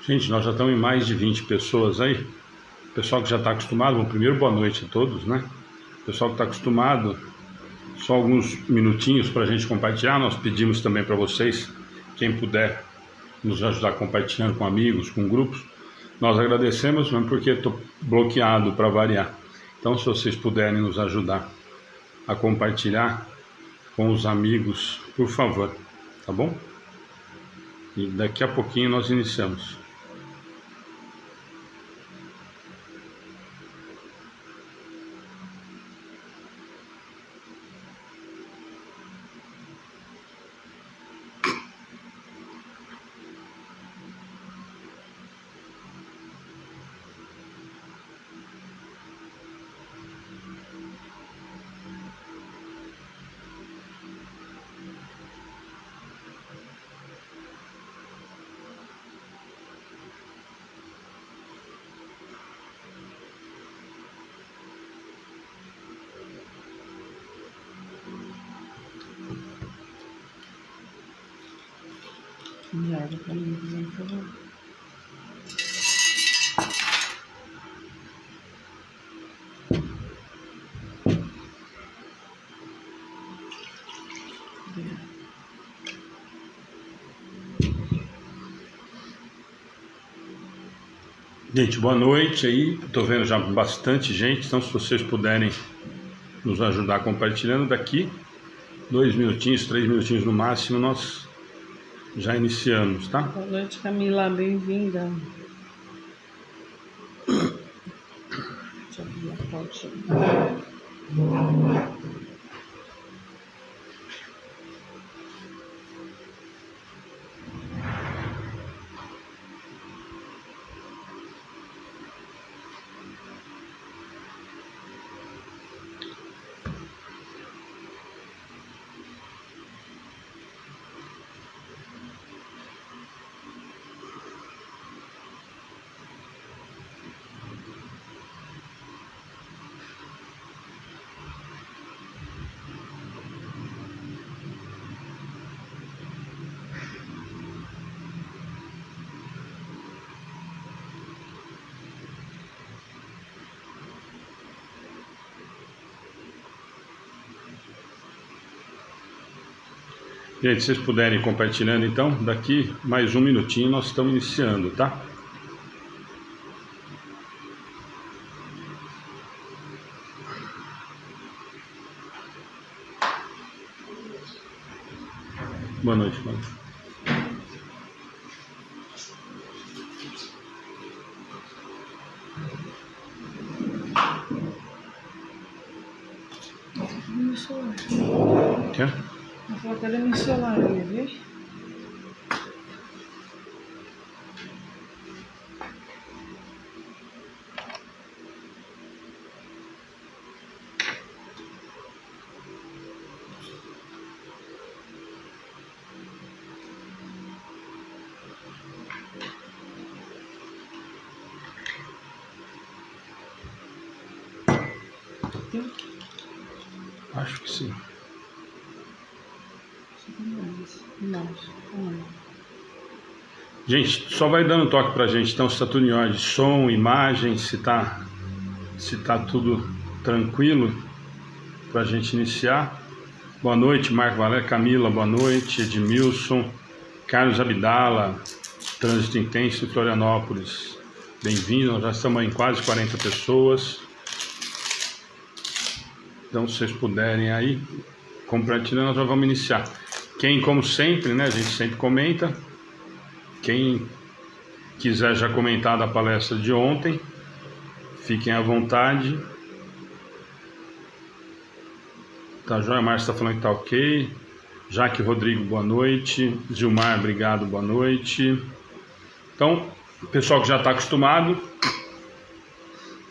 Gente, nós já estamos em mais de 20 pessoas aí. O pessoal que já está acostumado, bom, primeiro boa noite a todos, né? O pessoal que está acostumado, só alguns minutinhos para a gente compartilhar. Nós pedimos também para vocês, quem puder nos ajudar compartilhando com amigos, com grupos. Nós agradecemos, mesmo porque estou bloqueado para variar. Então, se vocês puderem nos ajudar a compartilhar com os amigos, por favor, tá bom? E daqui a pouquinho nós iniciamos. Obrigada, para mim, por favor. Gente, boa noite aí. Estou vendo já bastante gente, então se vocês puderem nos ajudar compartilhando daqui, 2 minutinhos, 3 minutinhos no máximo, nós já iniciamos, tá? Boa noite, Camila, bem-vinda. Deixa eu abrir a porta. Gente, se vocês puderem ir compartilhando, então, daqui mais um minutinho nós estamos iniciando, tá? Boa noite, mano. Quer? Eu vou até no celular, quer ver? Acho que sim. Não. Gente, só vai dando toque pra gente, então, se tá tudo em ordem, som, imagem, se tá tudo tranquilo pra gente iniciar. Boa noite, Marco Valério, Camila, boa noite, Edmilson, Carlos Abdala, Trânsito Intenso em Florianópolis. Bem-vindo, nós já estamos em quase 40 pessoas. Então, se vocês puderem aí, compartilhando, nós já vamos iniciar. Quem, como sempre, né, a gente sempre comenta. Quem quiser já comentar da palestra de ontem, fiquem à vontade. Tá, Joia Márcia está falando que tá ok. Jaque Rodrigo, boa noite. Gilmar, obrigado, boa noite. Então, o pessoal que já está acostumado,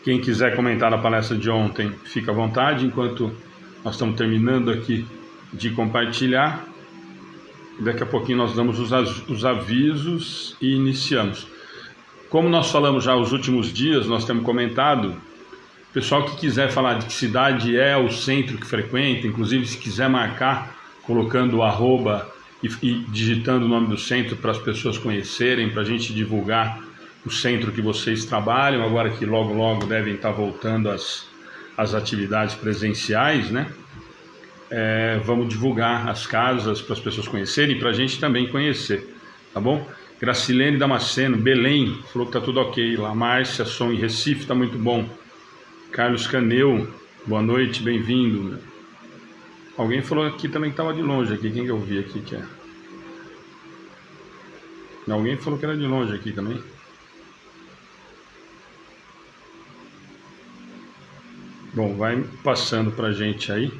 quem quiser comentar a palestra de ontem, fica à vontade, enquanto nós estamos terminando aqui de compartilhar. Daqui a pouquinho nós damos os avisos e iniciamos. Como nós falamos já os últimos dias, nós temos comentado, o pessoal que quiser falar de que cidade é o centro que frequenta, inclusive se quiser marcar, colocando o arroba e digitando o nome do centro para as pessoas conhecerem, para a gente divulgar o centro que vocês trabalham, agora que logo logo devem estar voltando as atividades presenciais, né? Vamos divulgar as casas para as pessoas conhecerem e para a gente também conhecer, tá bom? Gracilene Damasceno, Belém, falou que tá tudo ok lá. Márcia, som em Recife, tá muito bom. Carlos Caneu, boa noite, bem-vindo. Alguém falou aqui também que estava de longe aqui, quem que eu vi aqui que é? Alguém falou que era de longe aqui também. Bom, vai passando pra gente aí.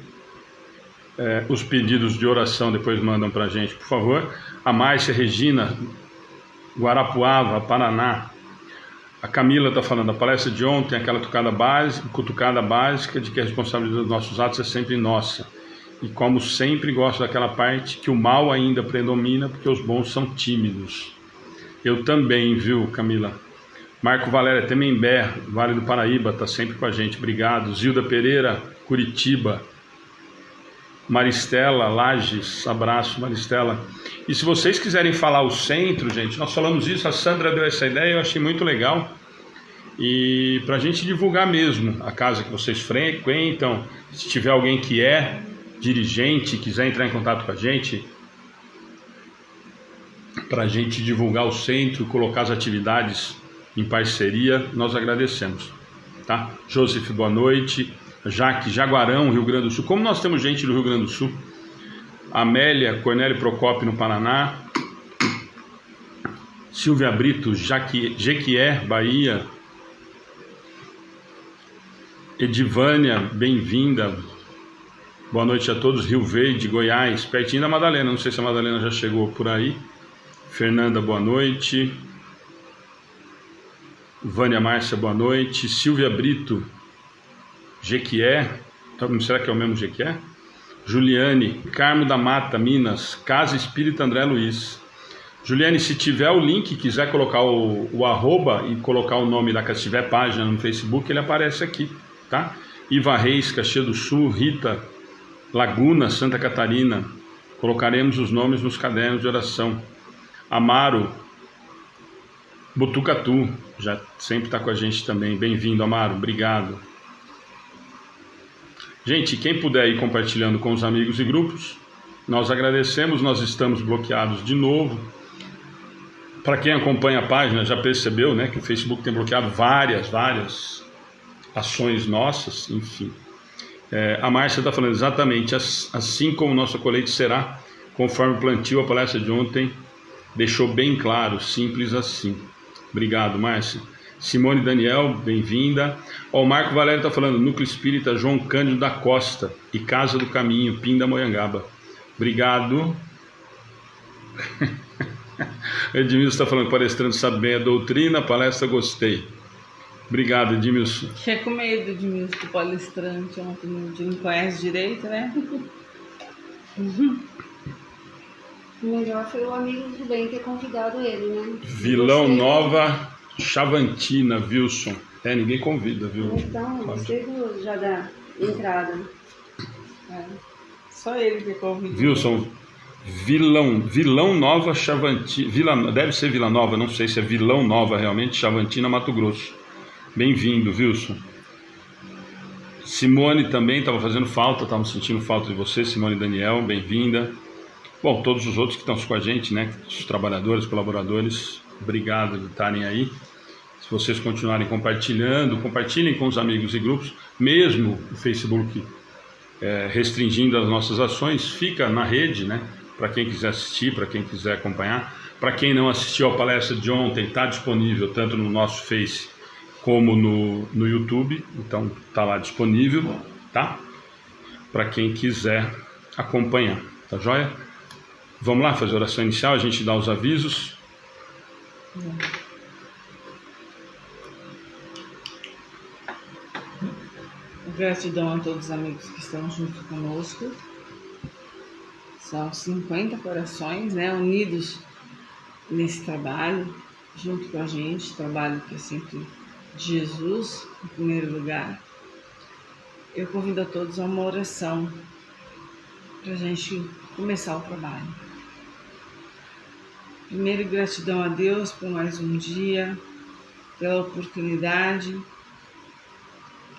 Os pedidos de oração depois mandam pra gente, por favor. A Márcia Regina, Guarapuava, Paraná. A Camila está falando, a palestra de ontem, aquela cutucada básica de que a responsabilidade dos nossos atos é sempre nossa. E como sempre, gosto daquela parte que o mal ainda predomina porque os bons são tímidos. Eu também, viu, Camila? Marco Valéria Temembé, Vale do Paraíba, está sempre com a gente, obrigado. Zilda Pereira, Curitiba. Maristela, Lages, abraço, Maristela. E se vocês quiserem falar o centro, gente, nós falamos isso, a Sandra deu essa ideia, eu achei muito legal. E para a gente divulgar mesmo a casa que vocês frequentam, se tiver alguém que é dirigente, quiser entrar em contato com a gente, para a gente divulgar o centro, colocar as atividades em parceria, nós agradecemos. Tá? Joseph, boa noite. Jaque, Jaguarão, Rio Grande do Sul. Como nós temos gente do Rio Grande do Sul. Amélia, Cornélio Procópio no Paraná. Silvia Brito, Jequié, Bahia. Edivânia, bem-vinda. Boa noite a todos. Rio Verde, Goiás, pertinho da Madalena. Não sei se a Madalena já chegou por aí. Fernanda, boa noite. Vânia Márcia, boa noite. Silvia Brito, Jequié, será que é o mesmo Jequié? Juliane, Carmo da Mata, Minas, Casa Espírita André Luiz. Juliane, se tiver o link, quiser colocar o arroba e colocar o nome da casa, se tiver página no Facebook, ele aparece aqui, tá? Iva Reis, Caxias do Sul, Rita, Laguna, Santa Catarina. Colocaremos os nomes nos cadernos de oração. Amaro, Botucatu, já sempre está com a gente também. Bem-vindo, Amaro, obrigado. Gente, quem puder ir compartilhando com os amigos e grupos, nós agradecemos. Nós estamos bloqueados de novo. Para quem acompanha a página já percebeu, né, que o Facebook tem bloqueado várias ações nossas, enfim. A Márcia está falando exatamente assim como nossa colheita será, conforme o plantio, a palestra de ontem deixou bem claro, simples assim. Obrigado, Márcia. Simone Daniel, bem-vinda. O Marco Valério está falando, Núcleo Espírita João Cândido da Costa e Casa do Caminho, Pindamonhangaba. Obrigado. Edmilson está falando, palestrando sabe bem a doutrina, palestra gostei. Obrigado, Edmilson. Fiquei com medo, Edmilson, do palestrante ontem, não conhece direito, né? O melhor foi o amigo do bem ter convidado ele, né? Vilão Nova, Chavantina, Wilson. Ninguém convida, viu? Então, gostei já da entrada. Só ele que convida. Wilson, Vilão Nova, Chavantina. Deve ser Vila Nova, não sei se é Vilão Nova realmente, Chavantina, Mato Grosso. Bem-vindo, Wilson. Simone também estava fazendo falta, estávamos sentindo falta de você, Simone Daniel, bem-vinda. Bom, todos os outros que estão com a gente, né? Os trabalhadores, colaboradores, obrigado de estarem aí. Se vocês continuarem compartilhando, compartilhem com os amigos e grupos, mesmo o Facebook restringindo as nossas ações, fica na rede, né? Para quem quiser assistir, para quem quiser acompanhar. Para quem não assistiu a palestra de ontem, está disponível tanto no nosso Face como no YouTube, então está lá disponível, tá? Para quem quiser acompanhar, tá joia? Vamos lá fazer a oração inicial, a gente dá os avisos. Gratidão a todos os amigos que estão junto conosco. São 50 corações, né, unidos nesse trabalho junto com a gente, trabalho que é sempre de Jesus, em primeiro lugar. Eu convido a todos a uma oração para a gente começar o trabalho. Primeiro, gratidão a Deus por mais um dia, pela oportunidade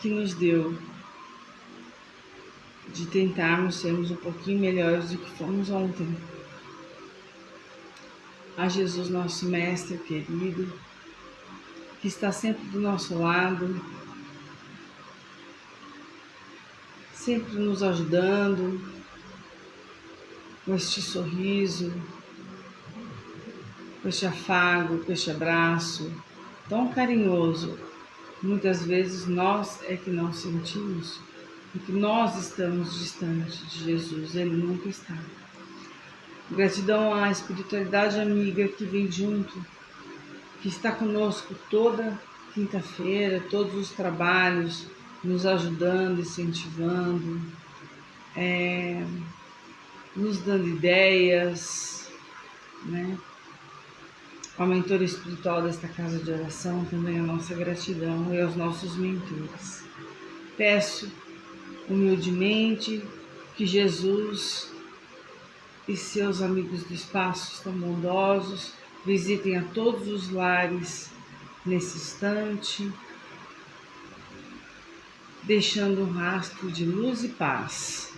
que nos deu de tentarmos sermos um pouquinho melhores do que fomos ontem. A Jesus, nosso Mestre querido, que está sempre do nosso lado, sempre nos ajudando, com este sorriso, com este afago, com este abraço tão carinhoso. Muitas vezes nós é que não sentimos, porque nós estamos distantes de Jesus, Ele nunca está. Gratidão à espiritualidade amiga que vem junto, que está conosco toda quinta-feira, todos os trabalhos, nos ajudando, incentivando, nos dando ideias, né? Ao mentor espiritual desta casa de oração, também a nossa gratidão e aos nossos mentores. Peço humildemente que Jesus e seus amigos do espaço tão bondosos visitem a todos os lares nesse instante, deixando um rastro de luz e paz,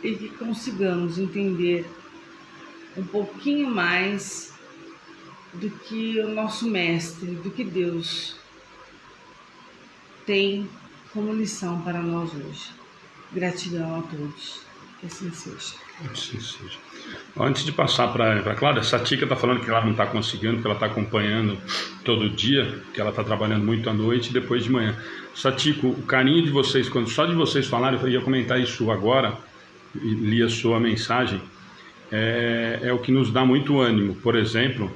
e que consigamos entender um pouquinho mais do que o nosso Mestre, do que Deus tem como lição para nós hoje. Gratidão a todos. Que assim seja. Assim seja. Antes de passar para Cláudia, essa Tica está falando que ela não está conseguindo, que ela está acompanhando todo dia, que ela está trabalhando muito à noite e depois de manhã. Satico, o carinho de vocês, quando só de vocês falarem, eu ia comentar isso agora, li a sua mensagem, é o que nos dá muito ânimo. Por exemplo,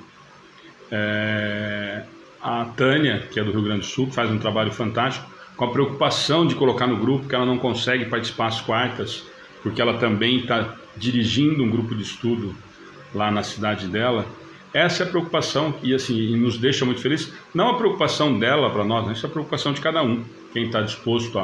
a Tânia, que é do Rio Grande do Sul, faz um trabalho fantástico, com a preocupação de colocar no grupo que ela não consegue participar às quartas, porque ela também está dirigindo um grupo de estudo lá na cidade dela. Essa é a preocupação e assim, nos deixa muito felizes. Não a preocupação dela para nós, né? Isso é a preocupação de cada um, quem está disposto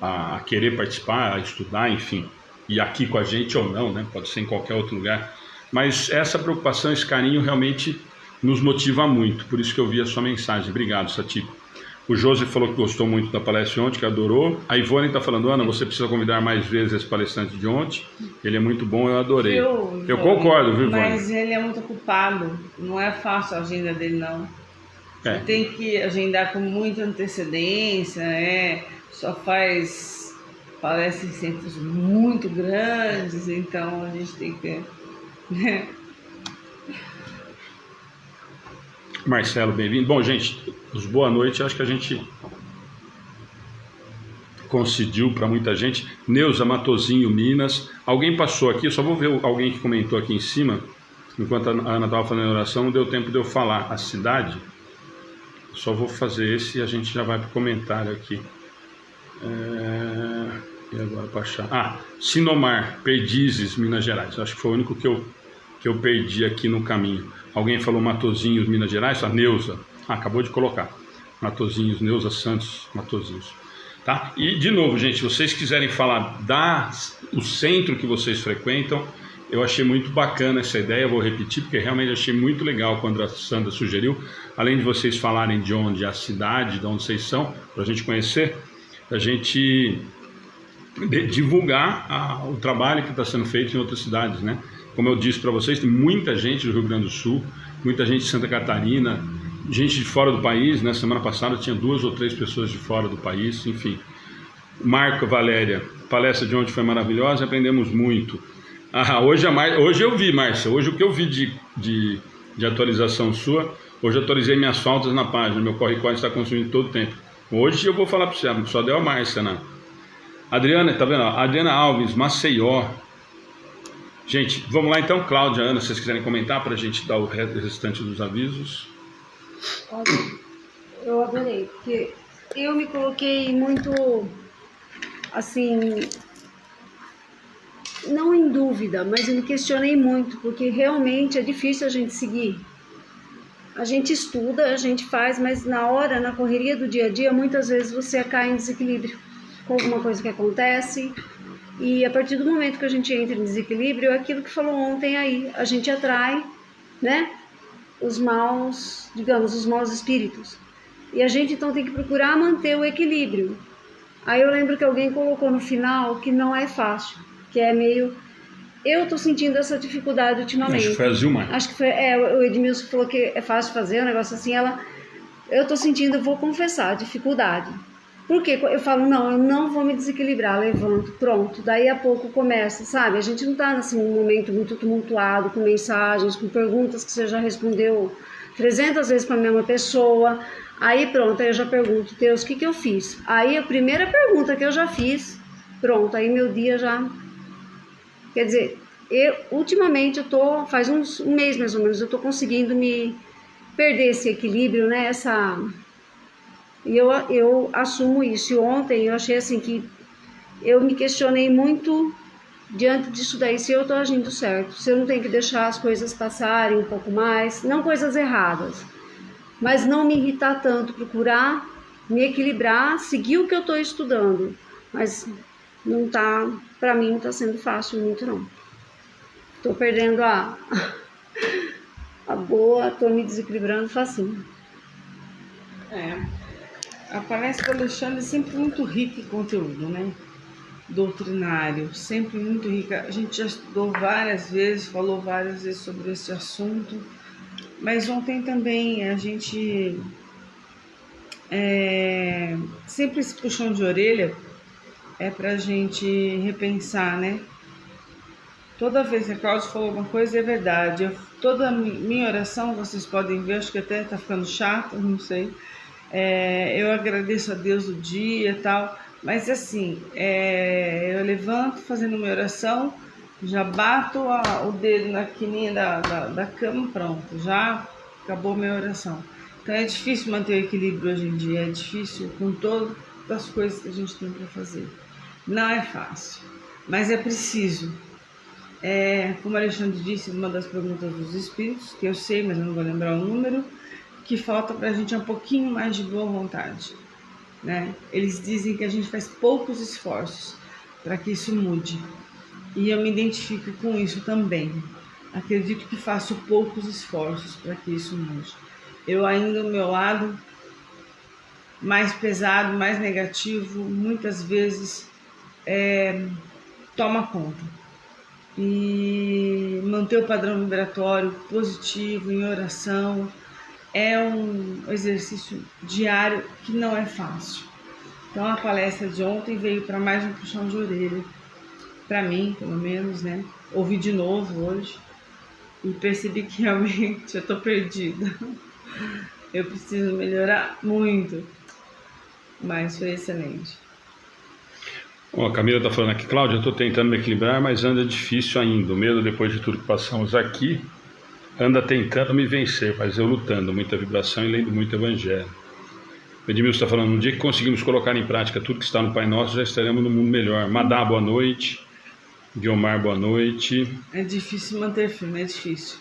a querer participar, a estudar, enfim, e aqui com a gente ou não, né? Pode ser em qualquer outro lugar. Mas essa preocupação, esse carinho realmente nos motiva muito, por isso que eu vi a sua mensagem. Obrigado, Satico. O José falou que gostou muito da palestra de ontem, que adorou. A Ivone está falando, Ana, você precisa convidar mais vezes esse palestrante de ontem. Ele é muito bom, eu adorei. Eu concordo, viu, Ivone? Mas ele é muito ocupado, não é fácil a agenda dele, não. Você tem que agendar com muita antecedência, só faz palestras em centros muito grandes, então a gente tem que... né? Marcelo, bem-vindo. Bom, gente, boa noite. Acho que a gente conseguiu para muita gente. Neuza Matozinho, Minas. Alguém passou aqui, eu só vou ver alguém que comentou aqui em cima. Enquanto a Ana estava fazendo a oração, não deu tempo de eu falar a cidade. Só vou fazer esse e a gente já vai para o comentário aqui. E agora para achar. Sinomar, Perdizes, Minas Gerais. Acho que foi o único que eu perdi aqui no caminho. Alguém falou Matozinhos, Minas Gerais? A Neuza. Acabou de colocar. Matozinhos, Neuza Santos, Matozinhos. Tá? E, de novo, gente, se vocês quiserem falar do centro que vocês frequentam, eu achei muito bacana essa ideia, vou repetir, porque realmente achei muito legal quando a Sandra sugeriu, além de vocês falarem de onde a cidade, de onde vocês são, para a gente conhecer, a gente divulgar o trabalho que está sendo feito em outras cidades, né? Como eu disse para vocês, tem muita gente do Rio Grande do Sul, muita gente de Santa Catarina, gente de fora do país, né? Semana passada tinha 2 ou 3 pessoas de fora do país, enfim. Marco, Valéria, a palestra de ontem foi maravilhosa, aprendemos muito. Hoje eu vi, Márcia, hoje o que eu vi de atualização sua, hoje eu atualizei minhas faltas na página, meu corre-corre está consumindo todo o tempo. Hoje eu vou falar para você, só deu a Márcia, né? Adriana, tá vendo? Adriana Alves, Maceió. Gente, vamos lá então, Cláudia, Ana, se vocês quiserem comentar para a gente dar o restante dos avisos. Olha, eu adorei, porque eu me coloquei muito, assim, não em dúvida, mas eu me questionei muito, porque realmente é difícil a gente seguir. a gente estuda, a gente faz, mas na hora, na correria do dia a dia, muitas vezes você cai em desequilíbrio com alguma coisa que acontece. E a partir do momento que a gente entra em desequilíbrio, é aquilo que falou ontem aí, a gente atrai, né, os maus, digamos, os maus espíritos. E a gente então tem que procurar manter o equilíbrio. Aí eu lembro que alguém colocou no final que não é fácil, que é meio... Eu tô sentindo essa dificuldade ultimamente. Acho que foi a Zilma. Acho que foi, o Edmilson falou que é fácil fazer um negócio assim, eu tô sentindo, eu vou confessar, dificuldade. Por quê? Eu falo, não, eu não vou me desequilibrar, levanto, pronto. Daí a pouco começa, sabe? A gente não tá assim, num momento muito tumultuado, com mensagens, com perguntas que você já respondeu 300 vezes para a mesma pessoa. Aí pronto, aí eu já pergunto, Deus, o que eu fiz? Aí a primeira pergunta que eu já fiz, pronto, aí meu dia já... Quer dizer, ultimamente eu tô, faz um mês mais ou menos, eu tô conseguindo me perder esse equilíbrio, né? E eu assumo isso. E ontem eu achei assim que eu me questionei muito diante disso daí, se eu tô agindo certo, se eu não tenho que deixar as coisas passarem um pouco mais, não coisas erradas, mas não me irritar tanto, procurar me equilibrar, seguir o que eu tô estudando, mas não tá, pra mim não tá sendo fácil muito não. Tô perdendo a boa, tô me desequilibrando facinho. A palestra do Alexandre é sempre muito rica em conteúdo, né? Doutrinário, sempre muito rica. A gente já estudou várias vezes, falou várias vezes sobre esse assunto, mas ontem também a gente sempre esse puxão de orelha é pra gente repensar, né? Toda vez que a Cláudia falou alguma coisa, é verdade. Toda minha oração, vocês podem ver, acho que até tá ficando chato, não sei. Eu agradeço a Deus o dia e tal, mas assim, eu levanto fazendo minha oração, já bato o dedo na quininha da cama, pronto, já acabou minha oração. Então é difícil manter o equilíbrio hoje em dia, é difícil com todas as coisas que a gente tem para fazer. Não é fácil, mas é preciso. Como o Alexandre disse, uma das perguntas dos espíritos, que eu sei, mas eu não vou lembrar o número, que falta para a gente um pouquinho mais de boa vontade, né? Eles dizem que a gente faz poucos esforços para que isso mude, e eu me identifico com isso também. Acredito que faço poucos esforços para que isso mude. Eu ainda, o meu lado mais pesado, mais negativo, muitas vezes toma conta. E manter o padrão vibratório positivo em oração é um exercício diário que não é fácil. Então a palestra de ontem veio para mais um puxão de orelha, para mim, pelo menos, né? Ouvi de novo hoje e percebi que realmente eu estou perdida. Eu preciso melhorar muito, mas foi excelente. Bom, a Camila está falando aqui, Cláudia, eu estou tentando me equilibrar, mas anda difícil ainda. O medo, depois de tudo que passamos aqui, anda tentando me vencer, mas eu lutando, muita vibração e lendo muito evangelho. O Edmilson está falando, no dia que conseguimos colocar em prática tudo que está no Pai Nosso, já estaremos no mundo melhor. Madá, boa noite. Guilmar, boa noite. É difícil manter firme, é difícil.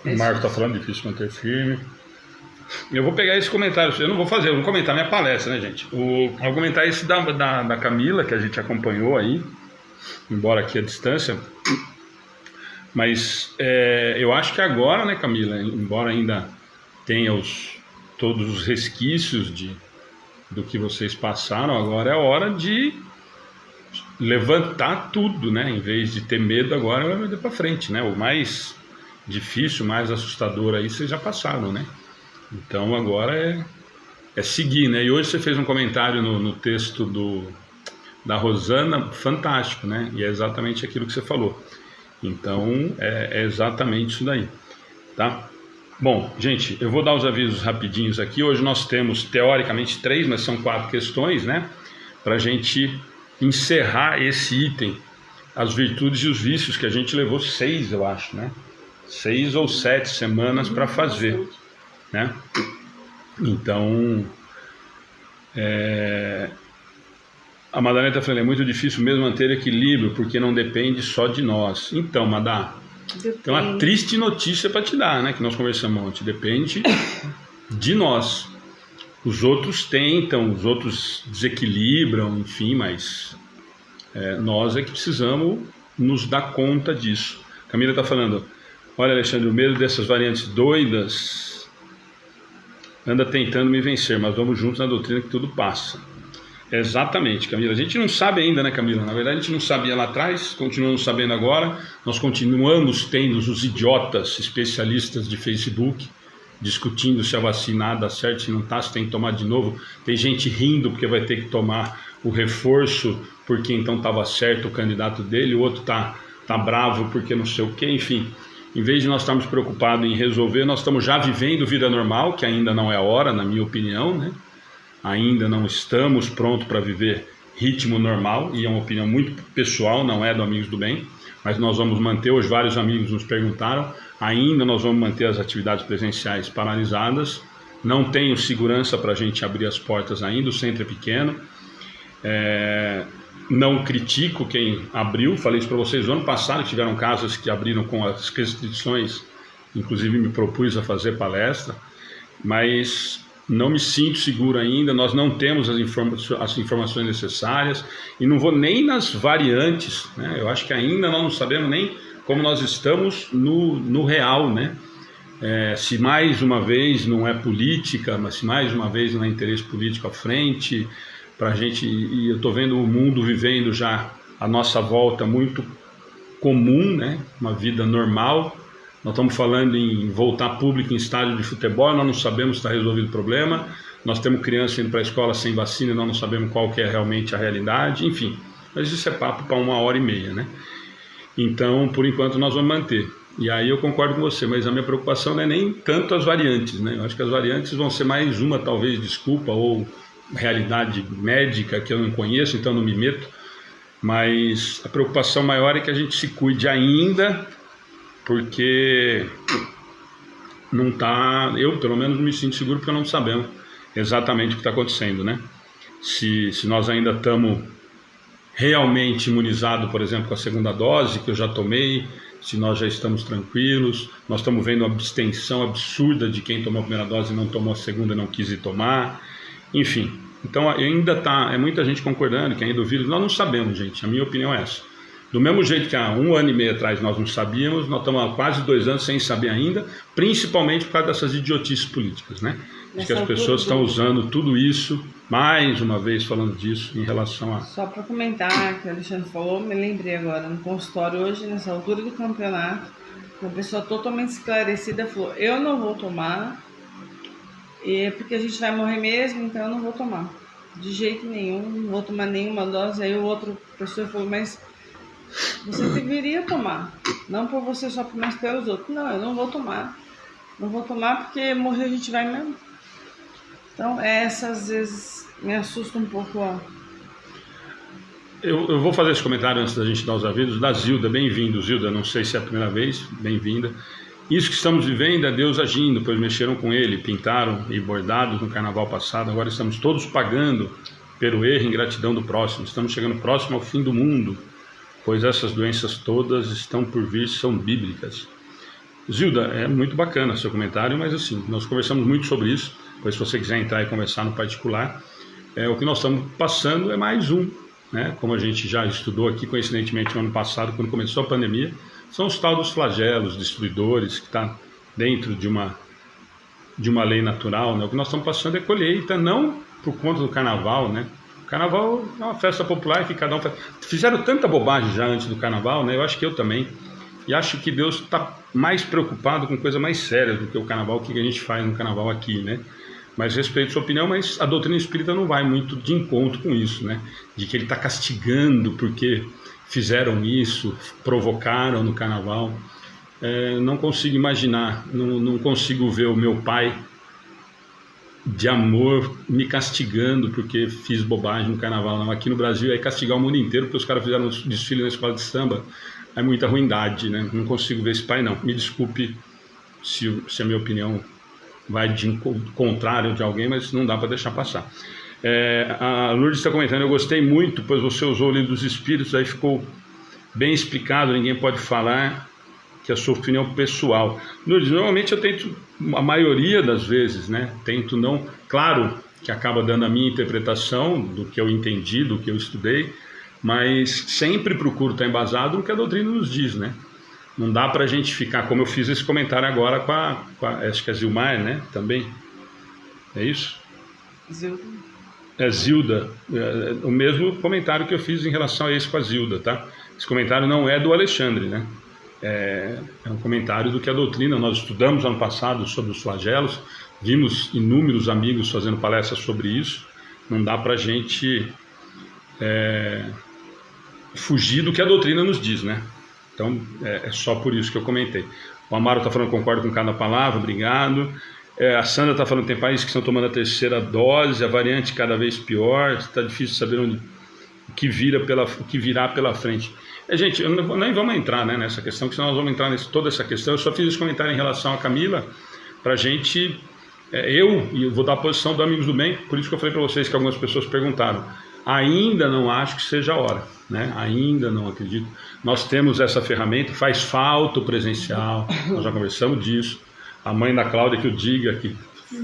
O Marco está falando, difícil manter firme. Eu vou pegar esse comentário, eu não vou fazer, eu vou comentar minha palestra, né, gente? Vou comentar esse da Camila, que a gente acompanhou aí, embora aqui à distância. Mas eu acho que agora, né, Camila, embora ainda tenha todos os resquícios do que vocês passaram, agora é hora de levantar tudo, né? Em vez de ter medo, agora é medo para frente, né? O mais difícil, mais assustador aí, vocês já passaram, né? Então agora é seguir, né? E hoje você fez um comentário no texto da Rosana, fantástico, né? E é exatamente aquilo que você falou. Então é exatamente isso daí, tá? Bom, gente, eu vou dar os avisos rapidinhos aqui. Hoje nós temos teoricamente 3, mas são 4 questões, né? Para a gente encerrar esse item, as virtudes e os vícios, que a gente levou 6, eu acho, né? 6 ou 7 semanas para fazer, né? Então, a Madalena está falando, é muito difícil mesmo manter equilíbrio, porque não depende só de nós. Então, Madá, Tem uma triste notícia para te dar, né? Que nós conversamos ontem. Depende de nós. Os outros tentam, os outros desequilibram, enfim, mas nós é que precisamos nos dar conta disso. Camila está falando, olha, Alexandre, o medo dessas variantes doidas anda tentando me vencer, mas vamos juntos na doutrina que tudo passa. Exatamente, Camila. A gente não sabe ainda, né, Camila? Na verdade, a gente não sabia lá atrás, continuamos sabendo agora. Nós continuamos tendo os idiotas especialistas de Facebook discutindo se a vacina dá certo, se não está, se tem que tomar de novo. Tem gente rindo porque vai ter que tomar o reforço porque então estava certo o candidato dele, o outro tá bravo porque não sei o quê, enfim. Em vez de nós estarmos preocupados em resolver, nós estamos já vivendo vida normal, que ainda não é a hora, na minha opinião, né? Ainda não estamos prontos para viver ritmo normal, e é uma opinião muito pessoal, não é do Amigos do Bem, mas nós vamos manter, hoje vários amigos nos perguntaram, ainda nós vamos manter as atividades presenciais paralisadas, não tenho segurança para a gente abrir as portas ainda, o centro é pequeno, não critico quem abriu, falei isso para vocês no ano passado, tiveram casas que abriram com as restrições, inclusive me propus a fazer palestra, mas não me sinto seguro ainda, nós não temos as informações necessárias, e não vou nem nas variantes, né? Eu acho que ainda nós não sabemos nem como nós estamos no real, né? Se mais uma vez não é política, mas se mais uma vez não é interesse político à frente, para a gente, e eu estou vendo o mundo vivendo já a nossa volta muito comum, né? Uma vida normal. Nós estamos falando em voltar público em estádio de futebol, nós não sabemos se está resolvido o problema, nós temos criança indo para a escola sem vacina, nós não sabemos qual que é realmente a realidade, enfim, mas isso é papo para 1h30, né? Então, por enquanto, nós vamos manter. E aí eu concordo com você, mas a minha preocupação não é nem tanto as variantes, né? Eu acho que as variantes vão ser mais uma, talvez, desculpa, ou realidade médica que eu não conheço, então não me meto, mas a preocupação maior é que a gente se cuide ainda, porque não está, eu pelo menos não me sinto seguro porque não sabemos exatamente o que está acontecendo, né? Se nós ainda estamos realmente imunizados, por exemplo, com a segunda dose que eu já tomei, se nós já estamos tranquilos, nós estamos vendo uma abstenção absurda de quem tomou a primeira dose e não tomou a segunda e não quis ir tomar, enfim. Então ainda está, muita gente concordando que ainda o vírus, nós não sabemos, gente, a minha opinião é essa. Do mesmo jeito que há 1 ano e meio atrás nós não sabíamos, nós estamos há quase 2 anos sem saber ainda, principalmente por causa dessas idiotices políticas, né? Acho que as pessoas estão usando tudo isso, mais uma vez falando disso, em relação a... Só para comentar, que o Alexandre falou, me lembrei agora, no consultório hoje, nessa altura do campeonato, uma pessoa totalmente esclarecida falou, eu não vou tomar, porque a gente vai morrer mesmo, então eu não vou tomar. De jeito nenhum, não vou tomar nenhuma dose. Aí o outro pessoa falou, mas... você deveria tomar, não por você só, mas pelos outros. Não, eu não vou tomar. Não vou tomar porque morrer a gente vai mesmo. Então, essa às vezes me assusta um pouco. Eu vou fazer esse comentário antes da gente dar os avisos. Da Zilda, bem-vindo, Zilda. Não sei se é a primeira vez, bem-vinda. Isso que estamos vivendo é Deus agindo, pois mexeram com Ele, pintaram e bordados no carnaval passado. Agora estamos todos pagando pelo erro e ingratidão do próximo. Estamos chegando próximo ao fim do mundo, pois essas doenças todas estão por vir, são bíblicas. Zilda, é muito bacana seu comentário, mas assim, nós conversamos muito sobre isso, pois se você quiser entrar e conversar no particular, o que nós estamos passando é mais um, né? Como a gente já estudou aqui, coincidentemente, no ano passado, quando começou a pandemia, são os tal dos flagelos, destruidores, que está dentro de uma lei natural, né? O que nós estamos passando é colheita, não por conta do carnaval, né? Carnaval é uma festa popular que cada um faz. Fizeram tanta bobagem já antes do carnaval, né? Eu acho que eu também. E acho que Deus está mais preocupado com coisa mais séria do que o carnaval, o que a gente faz no carnaval aqui, né? Mas respeito sua opinião, mas a doutrina espírita não vai muito de encontro com isso, né? De que ele está castigando porque fizeram isso, provocaram no carnaval. Não consigo imaginar, não consigo ver o meu pai de amor me castigando porque fiz bobagem no carnaval. Não, aqui no Brasil é castigar o mundo inteiro porque os caras fizeram um desfile na escola de samba. É muita ruindade, né? Não consigo ver esse pai, não. Me desculpe se a minha opinião vai de contrário de alguém, mas não dá para deixar passar. A Lourdes está comentando, eu gostei muito, pois você usou o livro dos Espíritos, aí ficou bem explicado, ninguém pode falar que a sua opinião pessoal. Normalmente eu tento, a maioria das vezes, né, tento não, claro que acaba dando a minha interpretação do que eu entendi, do que eu estudei, mas sempre procuro estar embasado no que a doutrina nos diz, né? Não dá para a gente ficar, como eu fiz esse comentário agora com a acho que é Zilmar, né, também, é isso? Zilda. É Zilda, o mesmo comentário que eu fiz em relação a esse com a Zilda, tá? Esse comentário não é do Alexandre, né? É um comentário do que a doutrina, nós estudamos ano passado sobre os flagelos, vimos inúmeros amigos fazendo palestras sobre isso, não dá para a gente fugir do que a doutrina nos diz, né? Então é só por isso que eu comentei. O Amaro está falando, concordo com cada palavra, obrigado. A Sandra está falando, tem países que estão tomando a terceira dose, a variante cada vez pior, está difícil saber o que virá pela frente. Gente, nem vamos entrar, né, nessa questão, porque senão nós vamos entrar toda essa questão. Eu só fiz esse comentário em relação a Camila, para a gente, eu vou dar a posição do Amigos do Bem, por isso que eu falei para vocês que algumas pessoas perguntaram. Ainda não acho que seja a hora, né? Ainda não acredito. Nós temos essa ferramenta, faz falta o presencial, nós já conversamos disso. A mãe da Cláudia que o diga, que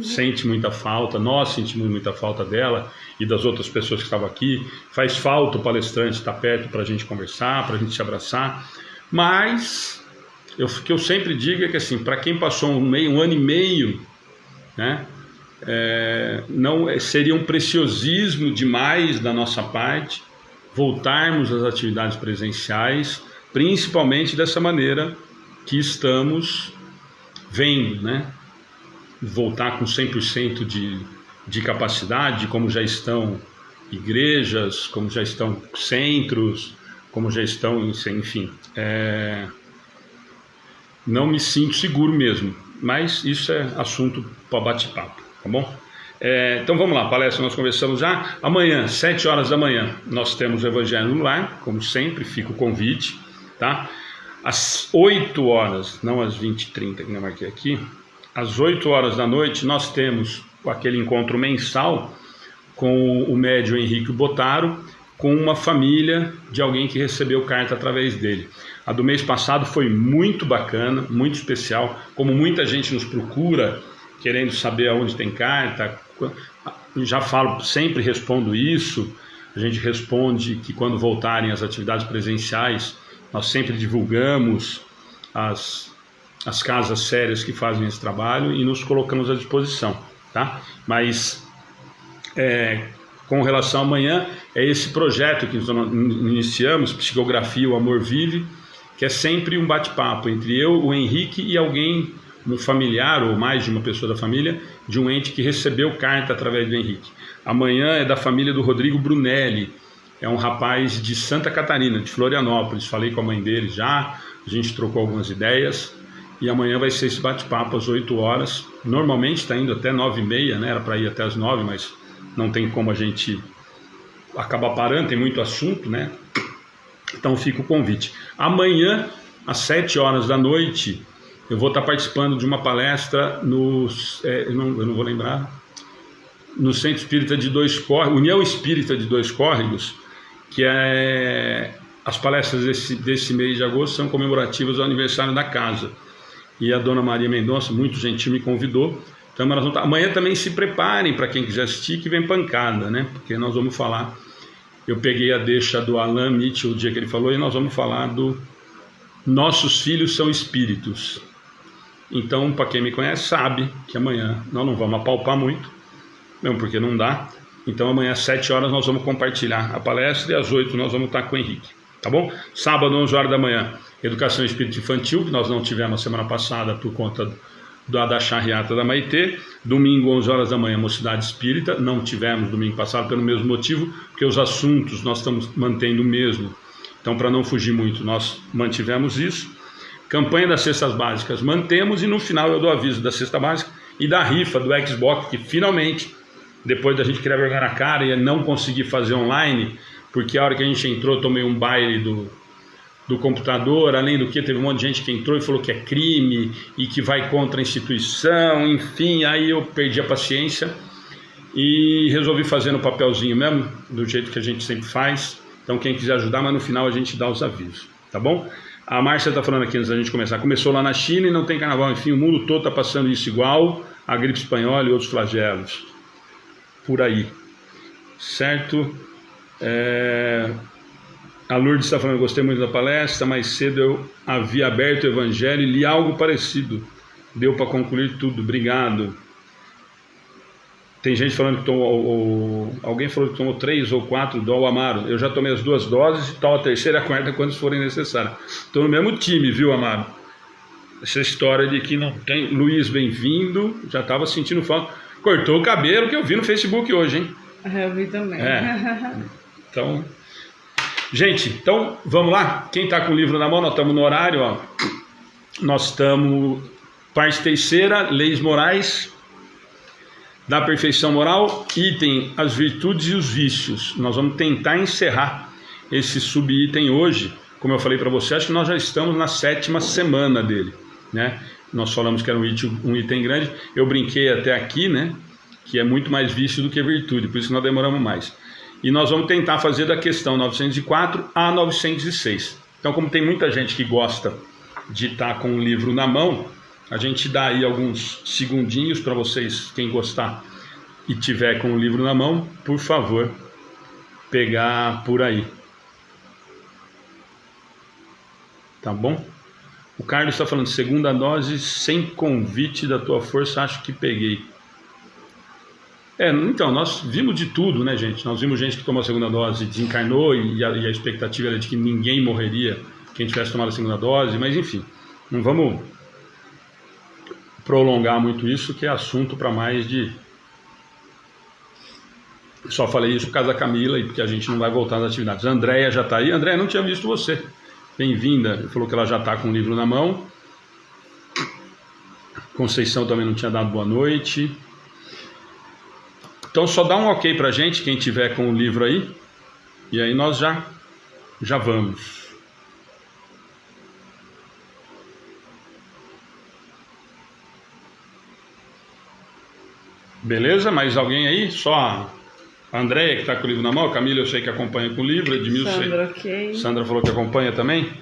sente muita falta, nós sentimos muita falta dela e das outras pessoas que estavam aqui. Faz falta o palestrante estar perto para a gente conversar, para a gente se abraçar. Mas o que eu sempre digo é que assim, para quem passou um ano e meio, né, não seria um preciosismo demais da nossa parte voltarmos às atividades presenciais, principalmente dessa maneira que estamos vendo, né? Voltar com 100% de capacidade, como já estão igrejas, como já estão centros, como já estão, enfim. Não me sinto seguro mesmo, mas isso é assunto para bate-papo, tá bom? Então vamos lá, palestra nós conversamos já. Amanhã, 7 horas da manhã, nós temos o Evangelho no Lar, como sempre, fica o convite, tá? Às 8 horas, não às 20h30 que eu marquei aqui, às 8 horas da noite nós temos aquele encontro mensal com o médium Henrique Botaro, com uma família de alguém que recebeu carta através dele. A do mês passado foi muito bacana, muito especial, como muita gente nos procura, querendo saber aonde tem carta. Já falo, sempre respondo isso, a gente responde que quando voltarem as atividades presenciais, nós sempre divulgamos as casas sérias que fazem esse trabalho e nos colocamos à disposição, tá? Mas com relação a amanhã, é esse projeto que nós iniciamos, Psicografia, o Amor Vive, que é sempre um bate-papo entre eu, o Henrique e alguém, um familiar ou mais de uma pessoa da família, de um ente que recebeu carta através do Henrique. Amanhã é da família do Rodrigo Brunelli, é um rapaz de Santa Catarina, de Florianópolis. Falei com a mãe dele já, a gente trocou algumas ideias e amanhã vai ser esse bate-papo às 8 horas. Normalmente está indo até 9h30, né? Era para ir até às 9, mas não tem como a gente acabar parando, tem muito assunto, né? Então fica o convite. Amanhã, às 7 horas da noite, eu vou estar participando de uma palestra eu não vou lembrar, no Centro Espírita de Dois Córregos, União Espírita de Dois Córregos, que as palestras desse mês de agosto são comemorativas ao aniversário da casa. E a dona Maria Mendonça, muito gentil, me convidou. Então nós vamos amanhã também se preparem para quem quiser assistir, que vem pancada, né? Porque nós vamos falar, eu peguei a deixa do Alan Mitchell o dia que ele falou, e nós vamos falar do Nossos Filhos São Espíritos. Então, para quem me conhece, sabe que amanhã nós não vamos apalpar muito, mesmo porque não dá. Então amanhã às 7 horas nós vamos compartilhar a palestra e às 8 nós vamos estar com o Henrique, tá bom? Sábado, 11 horas da manhã, Educação Espírita Infantil, que nós não tivemos a semana passada por conta da charreata da Maitê. Domingo, 11 horas da manhã, Mocidade Espírita, não tivemos domingo passado pelo mesmo motivo, porque os assuntos nós estamos mantendo o mesmo. Então, para não fugir muito, nós mantivemos isso. Campanha das cestas básicas mantemos, e no final eu dou aviso da cesta básica e da rifa do Xbox, que finalmente, depois da gente criar vergonha na cara e não conseguir fazer online, porque a hora que a gente entrou, eu tomei um baile do computador, além do que teve um monte de gente que entrou e falou que é crime e que vai contra a instituição, enfim, aí eu perdi a paciência e resolvi fazer no papelzinho mesmo, do jeito que a gente sempre faz. Então quem quiser ajudar, mas no final a gente dá os avisos, tá bom? A Márcia está falando aqui antes da gente começar. Começou lá na China e não tem carnaval. Enfim, o mundo todo está passando isso igual. A gripe espanhola e outros flagelos. Por aí. Certo? A Lourdes está falando, gostei muito da palestra. Mais cedo eu havia aberto o Evangelho e li algo parecido. Deu para concluir tudo. Obrigado. Tem gente falando que tomou, alguém falou que tomou 3 ou 4 do Amaro. Eu já tomei as 2 doses e tomo a terceira e a quarta quando forem necessárias. Estou no mesmo time, viu, Amaro? Essa história de que não tem... Luiz, bem-vindo. Já estava sentindo falta. Cortou o cabelo que eu vi no Facebook hoje, hein? Eu vi também. Então, gente, então vamos lá. Quem está com o livro na mão, nós estamos no horário, ó. Nós estamos... Parte terceira, leis morais da perfeição moral, item as virtudes e os vícios. Nós vamos tentar encerrar esse subitem hoje. Como eu falei para você, acho que nós já estamos na 7ª semana dele, né? Nós falamos que era um item grande. Eu brinquei até aqui, né? Que é muito mais vício do que virtude, por isso que nós demoramos mais. E nós vamos tentar fazer da questão 904 a 906. Então, como tem muita gente que gosta de estar com o livro na mão, a gente dá aí alguns segundinhos para vocês, quem gostar e tiver com o livro na mão, por favor, pegar por aí. Tá bom? O Carlos está falando, segunda dose sem convite da tua força, acho que peguei. Então, nós vimos de tudo, né, gente? Nós vimos gente que tomou a segunda dose e desencarnou e a expectativa era de que ninguém morreria quem tivesse tomado a segunda dose, mas enfim, não vamos prolongar muito isso, que é assunto para mais de... Só falei isso por causa da Camila e porque a gente não vai voltar às atividades. A Andréia já está aí. Andréia, não tinha visto você. Bem-vinda. Falou que ela já está com o livro na mão. Conceição também não tinha dado boa noite. Então só dá um ok para a gente, quem tiver com o livro aí. E aí nós já vamos. Beleza? Mais alguém aí? Só a Andréia que está com o livro na mão. A Camila eu sei que acompanha com o livro. Edmilson, Sandra, ok. Sandra falou que acompanha também.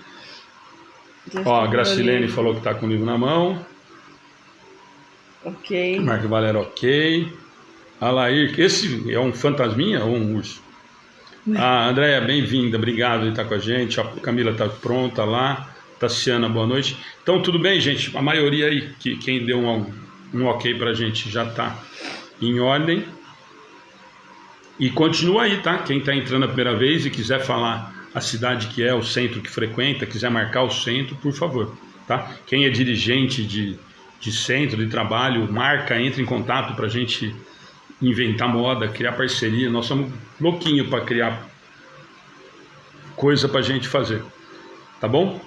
A Gracilene falou que está com o livro na mão. Ok. Marco Valera, ok. Alair, esse é um fantasminha ou um urso? A Andréia, bem-vinda. Obrigado por estar com a gente. A Camila está pronta lá. Tassiana, boa noite. Então, tudo bem, gente? A maioria aí, quem deu um ok para a gente já está em ordem. E continua aí, tá? Quem está entrando a primeira vez e quiser falar a cidade que é, o centro que frequenta, quiser marcar o centro, por favor, tá? Quem é dirigente de centro de trabalho, marca, entra em contato para a gente inventar moda, criar parceria. Nós somos louquinhos para criar coisa para a gente fazer, tá bom?